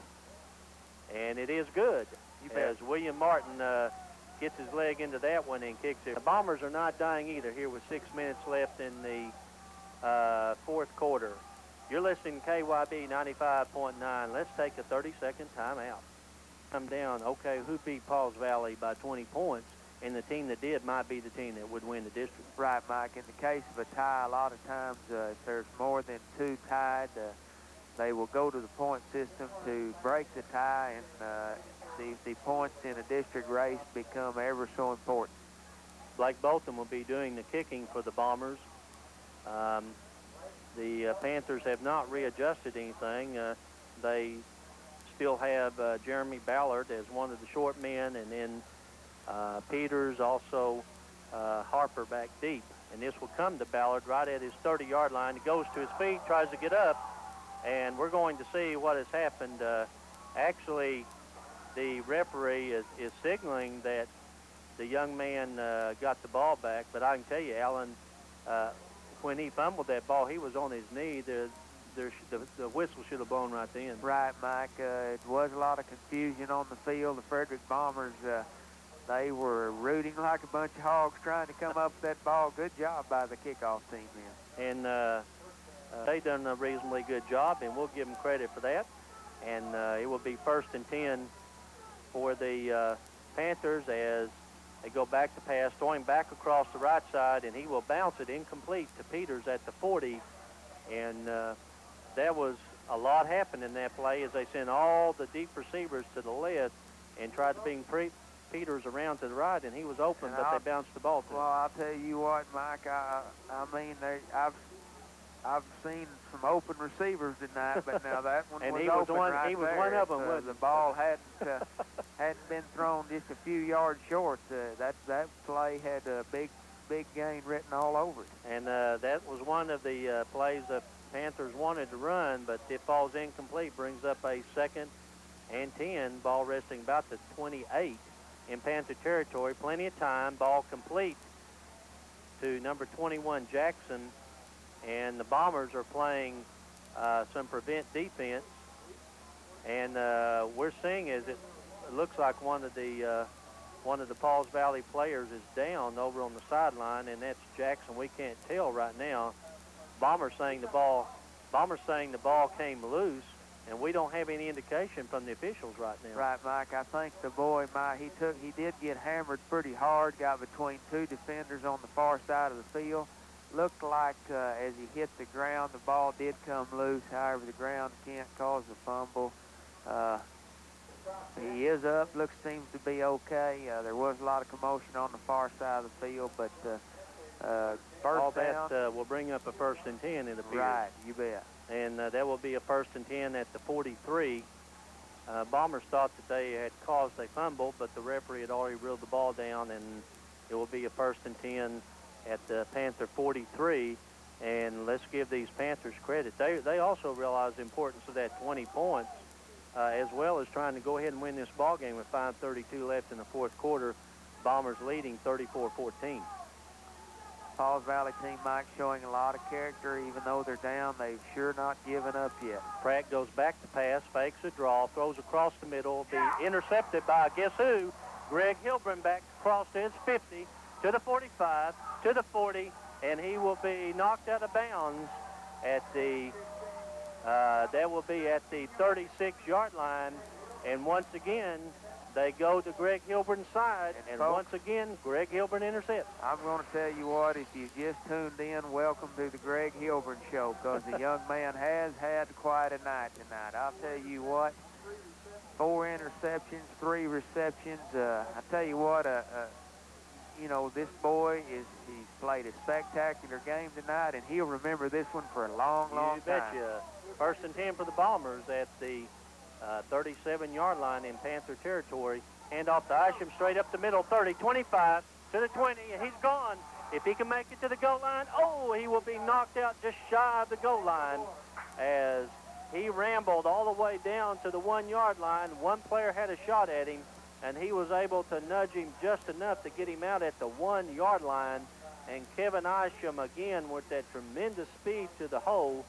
S4: and it is good. As William Martin gets his leg into that one and kicks it. The Bombers are not dying either here with 6 minutes left in the 4th quarter. You're listening to KYB 95.9. Let's take a 30-second timeout. Come down, okay, who beat Pauls Valley by 20 points, and the team that did might be the team that would win the district.
S5: Right, Mike. In the case of a tie, a lot of times if there's more than 2 tied, they will go to the point system to break the tie, and the points in a district race become ever so important.
S4: Blake Bolton will be doing the kicking for the Bombers. The Panthers have not readjusted anything. They still have Jeremy Ballard as one of the short men, and then Peters, also Harper back deep. And this will come to Ballard right at his 30-yard line. He goes to his feet, tries to get up, and we're going to see what has happened. Actually, the referee is signaling that the young man got the ball back, but I can tell you, Alan, when he fumbled that ball, he was on his knee. The whistle should have blown right then.
S5: Right, Mike. It was a lot of confusion on the field. The Frederick Bombers, they were rooting like a bunch of hogs trying to come up with that ball. Good job by the kickoff team then.
S4: And they done a reasonably good job, and we'll give them credit for that. And it will be 1st and 10 for the Panthers as they go back to pass, throwing back across the right side, and he will bounce it incomplete to Peters at the 40. And that was a lot happened in that play as they sent all the deep receivers to the left and tried to bring Peters around to the right, and he was open, but they bounced the ball to him.
S5: Well, I'll tell you what, Mike, I mean, I've seen some open receivers tonight, but now that one
S4: and
S5: was
S4: he was
S5: open
S4: one.
S5: right
S4: He was
S5: there.
S4: one of them.
S5: The ball hadn't been thrown just a few yards short. That play had a big gain written all over it.
S4: And that was one of the plays the Panthers wanted to run, but it falls incomplete. Brings up a 2nd and 10. Ball resting about the 28 in Panther territory. Plenty of time. Ball complete to number 21 Jackson. And the Bombers are playing some prevent defense, and we're seeing is it looks like one of the Pauls Valley players is down over on the sideline, and that's Jackson. We can't tell right now. Bombers saying the ball came loose, and we don't have any indication from the officials right now.
S5: Right, Mike. I think the boy, he did get hammered pretty hard. Got between 2 defenders on the far side of the field. Looked like as he hit the ground, the ball did come loose. However, the ground can't cause a fumble. He is up. Seems to be okay. There was a lot of commotion on the far side of the field, but first down.
S4: That will bring up a 1st and 10, it appears.
S5: Right, you bet.
S4: And that will be a 1st and 10 at the 43. Bombers thought that they had caused a fumble, but the referee had already reeled the ball down, and it will be a 1st and 10 at the Panther 43. And let's give these Panthers credit. They also realize the importance of that 20 points, as well as trying to go ahead and win this ball game with 5:32 left in the 4th quarter. Bombers leading 34-14.
S5: Pauls Valley team, Mike, showing a lot of character. Even though they're down, they've sure not given up yet.
S4: Pratt goes back to pass, fakes a draw, throws across the middle, be intercepted by guess who? Greg Hilburn back across to his 50, to the 45, to the 40, and he will be knocked out of bounds at the, that will be at the 36-yard line. And once again, they go to Greg Hilburn's side, and
S5: folks,
S4: once again, Greg Hilburn intercepts.
S5: I'm going to tell you what, if you just tuned in, welcome to the Greg Hilburn Show, because the young man has had quite a night tonight. I'll tell you what, 4 interceptions, 3 receptions. I tell you what, you know, this boy he's played a spectacular game tonight, and he'll remember this one for a long time.
S4: You betcha. 1st and 10 for the Bombers at the 37-yard line in Panther territory. Hand off to Isham, straight up the middle, 30, 25, to the 20, and he's gone. If he can make it to the goal line, he will be knocked out just shy of the goal line as he rambled all the way down to the 1-yard line. One player had a shot at him, and he was able to nudge him just enough to get him out at the 1-yard line. And Kevin Isham, again, with that tremendous speed to the hole,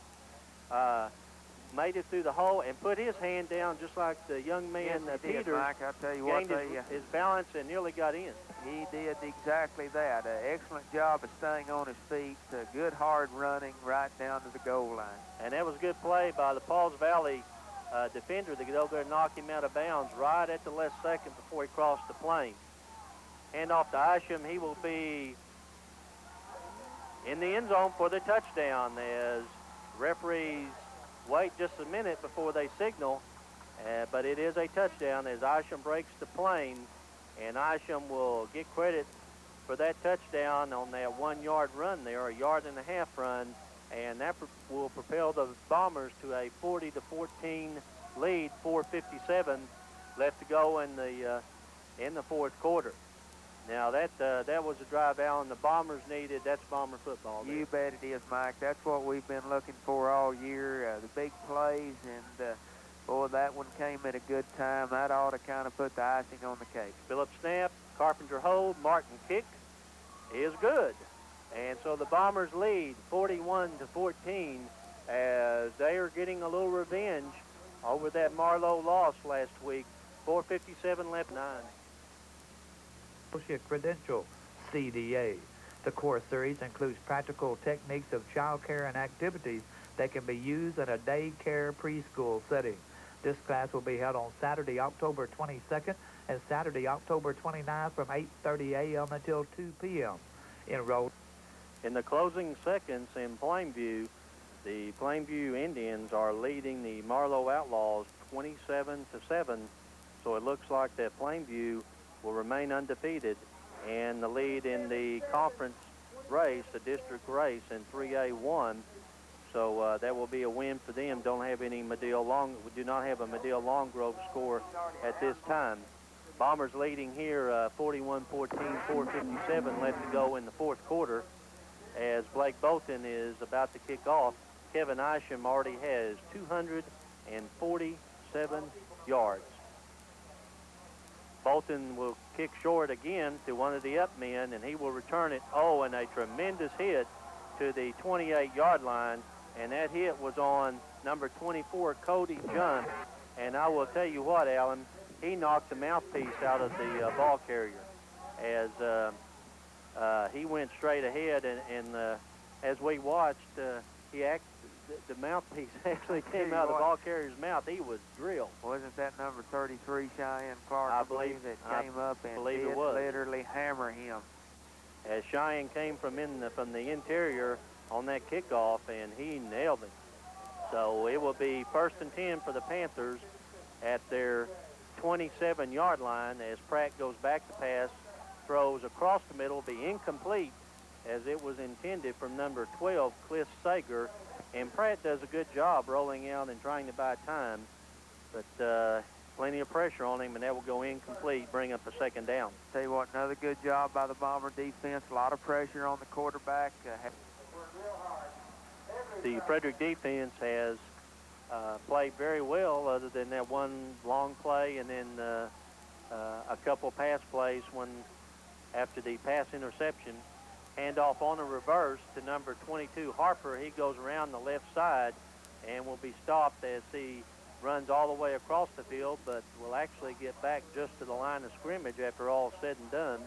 S4: made it through the hole and put his hand down just like the young man, Peters,
S5: Mike, I'll tell you what,
S4: gained his balance and nearly got in.
S5: He did exactly that. An excellent job of staying on his feet. Good hard running right down to the goal line.
S4: And that was a good play by the Pauls Valley defender to get over there and knock him out of bounds right at the last second before he crossed the plane. Hand off to Isham. He will be in the end zone for the touchdown as referees wait just a minute before they signal, but it is a touchdown as Isham breaks the plane, and Isham will get credit for that touchdown on that 1-yard run there, a 1.5-yard run, and that will propel the Bombers to a 40-14 lead, 4:57 left to go in the fourth quarter. Now that was a drive, Alan. The Bombers needed. That's Bomber football.
S5: You bet it is, Mike. That's what we've been looking for all year. The big plays, and boy, that one came at a good time. That ought to kind of put the icing on the cake.
S4: Phillips snap, Carpenter hold, Martin kick is good, and so the Bombers lead 41-14 as they are getting a little revenge over that Marlowe loss last week. 4:57 left, 9.
S7: Associate Credential, CDA. The course series includes practical techniques of child care and activities that can be used in a daycare preschool setting. This class will be held on Saturday, October 22nd and Saturday, October 29th from 8:30 a.m. until 2 p.m. Enrolled.
S4: In the closing seconds in Plainview, the Plainview Indians are leading the Marlowe Outlaws 27-7. So it looks like that Plainview will remain undefeated, and the lead in the conference race, the district race in 3A1. So that will be a win for them. Don't have any we do not have a Medill Longgrove score at this time. Bombers leading here 41-14, 4:57 left to go in the fourth quarter as Blake Bolton is about to kick off. Kevin Isham already has 247 yards. Bolton will kick short again to one of the up men, and he will return it. Oh, and a tremendous hit to the 28-yard line, and that hit was on number 24, Cody Junn. And I will tell you what, Alan, he knocked the mouthpiece out of the ball carrier as he went straight ahead, and as we watched, the mouthpiece actually came out of the ball carrier's mouth. He was drilled.
S5: Wasn't that number 33, Cheyenne Clark,
S4: I believe,
S5: that came up and
S4: did
S5: literally hammer him?
S4: As Cheyenne came from the interior on that kickoff, and he nailed him. So it will be 1st and 10 for the Panthers at their 27-yard line as Pratt goes back to pass, throws across the middle, be incomplete as it was intended from number 12, Cliff Sager. And Pratt does a good job rolling out and trying to buy time, but plenty of pressure on him, and that will go incomplete, bring up a 2nd down.
S5: Tell you what, another good job by the Bomber defense. A lot of pressure on the quarterback.
S4: The Frederick defense has played very well, other than that one long play and then a couple pass plays after the pass interception. Handoff on a reverse to number 22, Harper. He goes around the left side and will be stopped as he runs all the way across the field, but will actually get back just to the line of scrimmage after all said and done.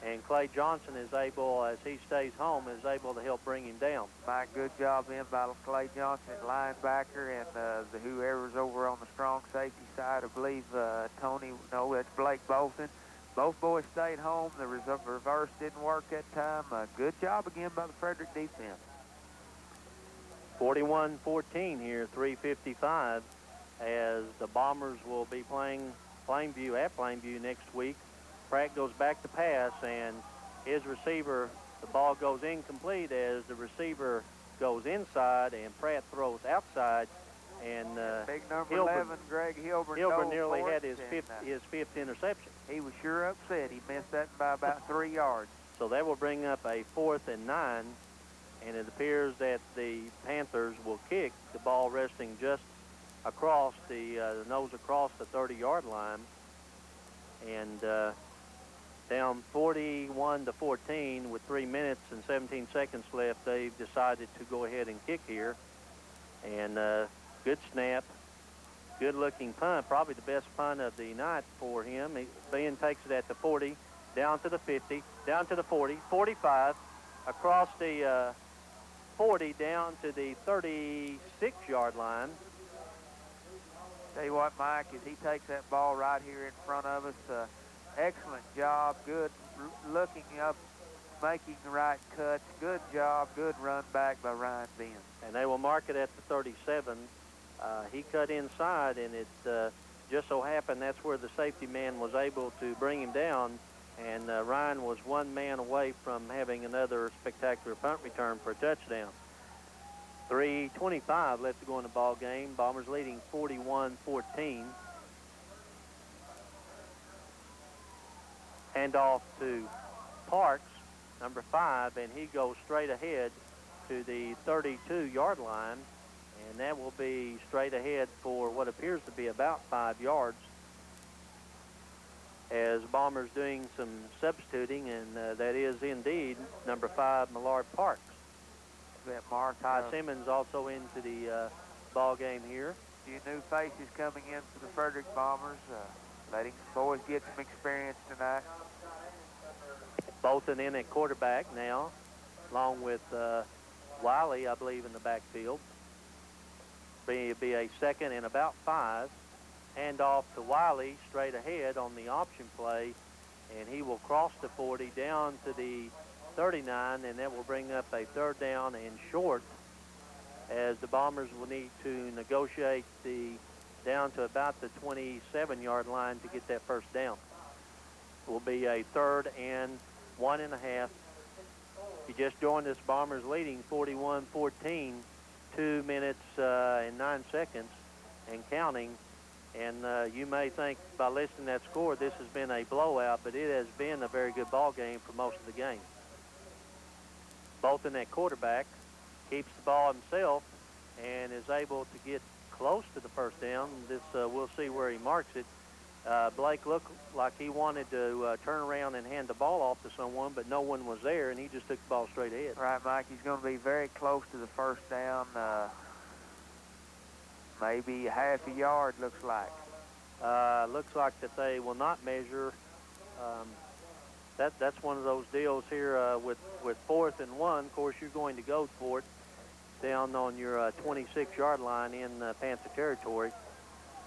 S4: And Clay Johnson is able, as he stays home, is able to help bring him down.
S5: Mike, good job in by Clay Johnson, linebacker, and whoever's over on the strong safety side, I believe that's Blake Bolton. Both boys stayed home. The reverse didn't work that time. Good job again by the Frederick defense.
S4: 41-14 here, 3:55, as the Bombers will be playing Plainview at Plainview next week. Pratt goes back to pass, and his receiver, the ball goes incomplete as the receiver goes inside, and Pratt throws outside. And
S5: big number 11, Greg Hilburn.
S4: Hilburn nearly had his fifth interception.
S5: He was sure upset. He missed that by about 3 yards.
S4: So that will bring up a 4th and 9, and it appears that the Panthers will kick the ball resting just across the nose across the 30-yard line, and down 41-14 with 3 minutes and 17 seconds left. They've decided to go ahead and kick here, and good snap, good-looking punt, probably the best punt of the night for him. Ben takes it at the 40, down to the 50, down to the 40, 45, across the 40, down to the 36-yard line.
S5: Tell you what, Mike, as he takes that ball right here in front of us, excellent job, good looking up, making the right cuts, good job, good run back by Ryan Ben.
S4: And they will mark it at the 37. He cut inside, and it just so happened that's where the safety man was able to bring him down, and Ryan was one man away from having another spectacular punt return for a touchdown. 3:25 left to go in the ball game. Bombers leading 41-14. Handoff to Parks, number 5, and he goes straight ahead to the 32-yard line, and that will be straight ahead for what appears to be about 5 yards, as Bombers doing some substituting, and that is indeed number 5, Millard Parks. Ty Simmons also into the ball game here.
S5: A few new faces coming in for the Frederick Bombers, letting some boys get some experience tonight.
S4: Bolton in at quarterback now, along with Wiley, I believe, in the backfield. It'll be a 2nd and about 5. Hand off to Wiley straight ahead on the option play, and he will cross the 40 down to the 39, and that will bring up a 3rd down and short, as the Bombers will need to negotiate down to about the 27-yard line to get that first down. It will be a 3rd and 1.5. You just joined us, Bombers leading 41-14, 2 minutes and 9 seconds and counting. And you may think by listening to that score this has been a blowout, but it has been a very good ball game for most of the game. Bolton at quarterback keeps the ball himself and is able to get close to the first down. This we'll see where he marks it. Blake looked like he wanted to turn around and hand the ball off to someone, but no one was there, and he just took the ball straight ahead.
S5: Right, Mike, he's going to be very close to the first down, maybe half a yard, looks like.
S4: Looks like that they will not measure. That's one of those deals here with 4th and 1. Of course, you're going to go for it down on your 26-yard line in Panther territory.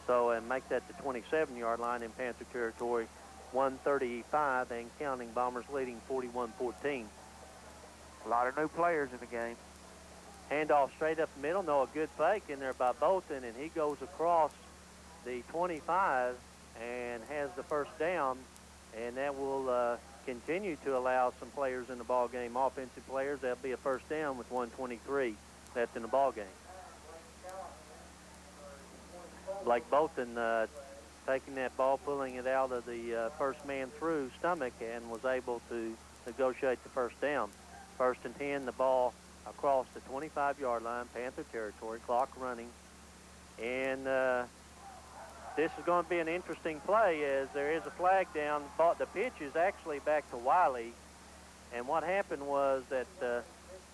S4: So, and make that the 27-yard line in Panther territory. 1:35 and counting. Bombers leading 41-14.
S5: A lot of new players in the game.
S4: Handoff straight up the middle. No, a good fake in there by Bolton, and he goes across the 25 and has the first down, and that will continue to allow some players in the ball game, offensive players. That'll be a first down with 1:23 left in the ball game. Blake Bolton taking that ball, pulling it out of the first man through stomach, and was able to negotiate the first down. 1st and 10, the ball across the 25-yard line, Panther territory, clock running. And this is going to be an interesting play, as there is a flag down. The pitch is actually back to Wiley. And what happened was that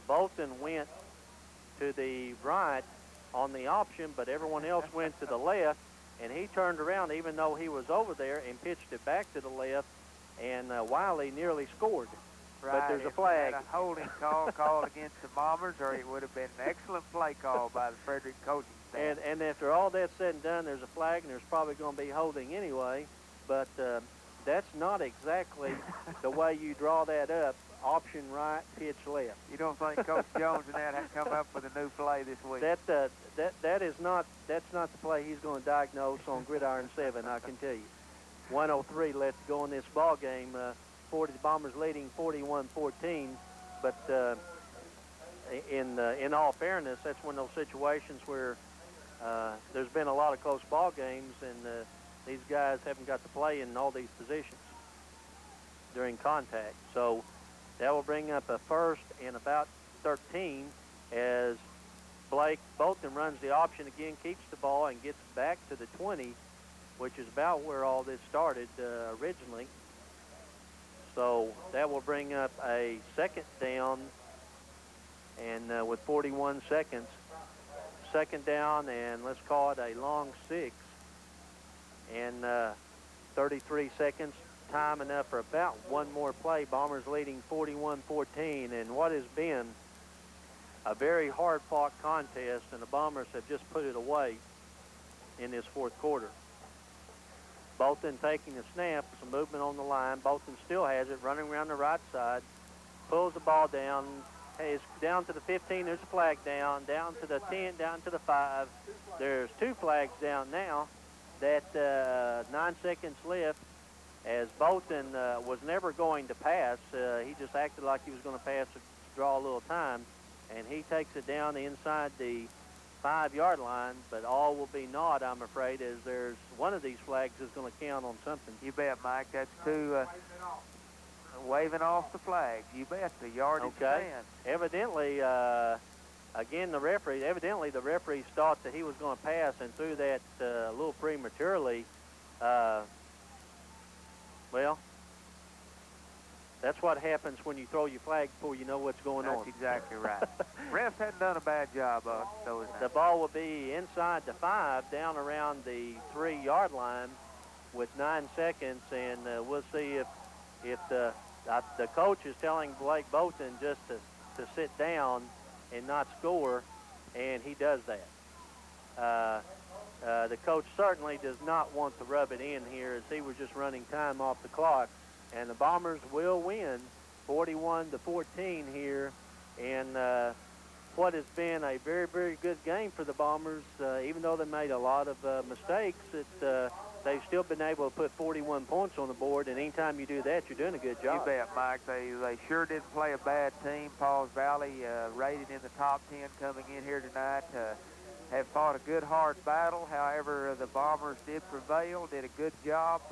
S4: Bolton went to the right on the option, but everyone else went to the left, and he turned around even though he was over there and pitched it back to the left, and Wiley nearly scored.
S5: Right.
S4: But there's a flag.
S5: If a holding call called against the Bombers, or it would have been an excellent play call by the Frederick coaching staff.
S4: And after all that's said and done, there's a flag, and there's probably going to be holding anyway, but that's not exactly the way you draw that up. Option right, pitch left.
S5: You don't think Coach Jones and that have come up with a new play this week?
S4: That's not the play he's going to diagnose on Gridiron 7, I can tell you. 1:03 left to go in this ball game. The Bombers leading 41-14, but in all fairness, that's one of those situations where there's been a lot of close ball games, and these guys haven't got to play in all these positions during contact. So that will bring up a 1st and about 13, as Blake Bolton runs the option again, keeps the ball, and gets back to the 20, which is about where all this started originally. So that will bring up a 2nd down, and with 41 seconds, 2nd down, and let's call it a long 6, and 33 seconds. Time enough for about one more play. Bombers leading 41-14, and what has been a very hard-fought contest, and the Bombers have just put it away in this 4th quarter. Bolton taking the snap, some movement on the line. Bolton still has it, running around the right side, pulls the ball down. Hey, it's down to the 15, there's a flag down to the 10, down to the 5. There's 2 flags down now. That 9 seconds left, as Bolton was never going to pass. He just acted like he was going to pass to draw a little time, and he takes it down inside the 5-yard line, but all will be naught, I'm afraid, as there's one of these flags is going to count on something.
S5: You bet, Mike. That's two waving off the flags. You bet. The yardage stand.
S4: Evidently, again, the referee thought that he was going to pass and threw that a little prematurely. Well, that's what happens when you throw your flag before you know what's going on.
S5: That's exactly right. Refs hadn't done a bad job of those.
S4: The ball will be inside the 5, down around the 3-yard line with 9 seconds, and we'll see if the coach is telling Blake Bolton just to sit down and not score, and he does that. The coach certainly does not want to rub it in here, as he was just running time off the clock, and the Bombers will win 41-14 here, and what has been a very, very good game for the Bombers. Even though they made a lot of mistakes, they've still been able to put 41 points on the board, and anytime you do that, you're doing a good job.
S5: You bet, Mike. They sure didn't play a bad team. Pauls Valley rated in the top 10 coming in here tonight. Have fought a good, hard battle. However, the Bombers did prevail, did a good job.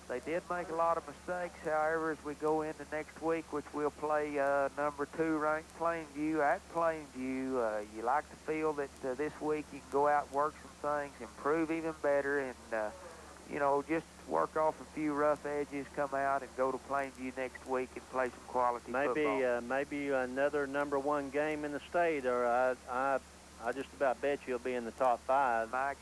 S5: They did make a lot of mistakes. However, as we go into next week, which we'll play number 2 ranked Plainview at Plainview, you like to feel that this week you can go out and work some things, improve even better, and, you know, just work off a few rough edges, come out and go to Plainview next week and play some quality football. Maybe another number 1 game in the state, or I just about bet you'll be in the top 5. Mike,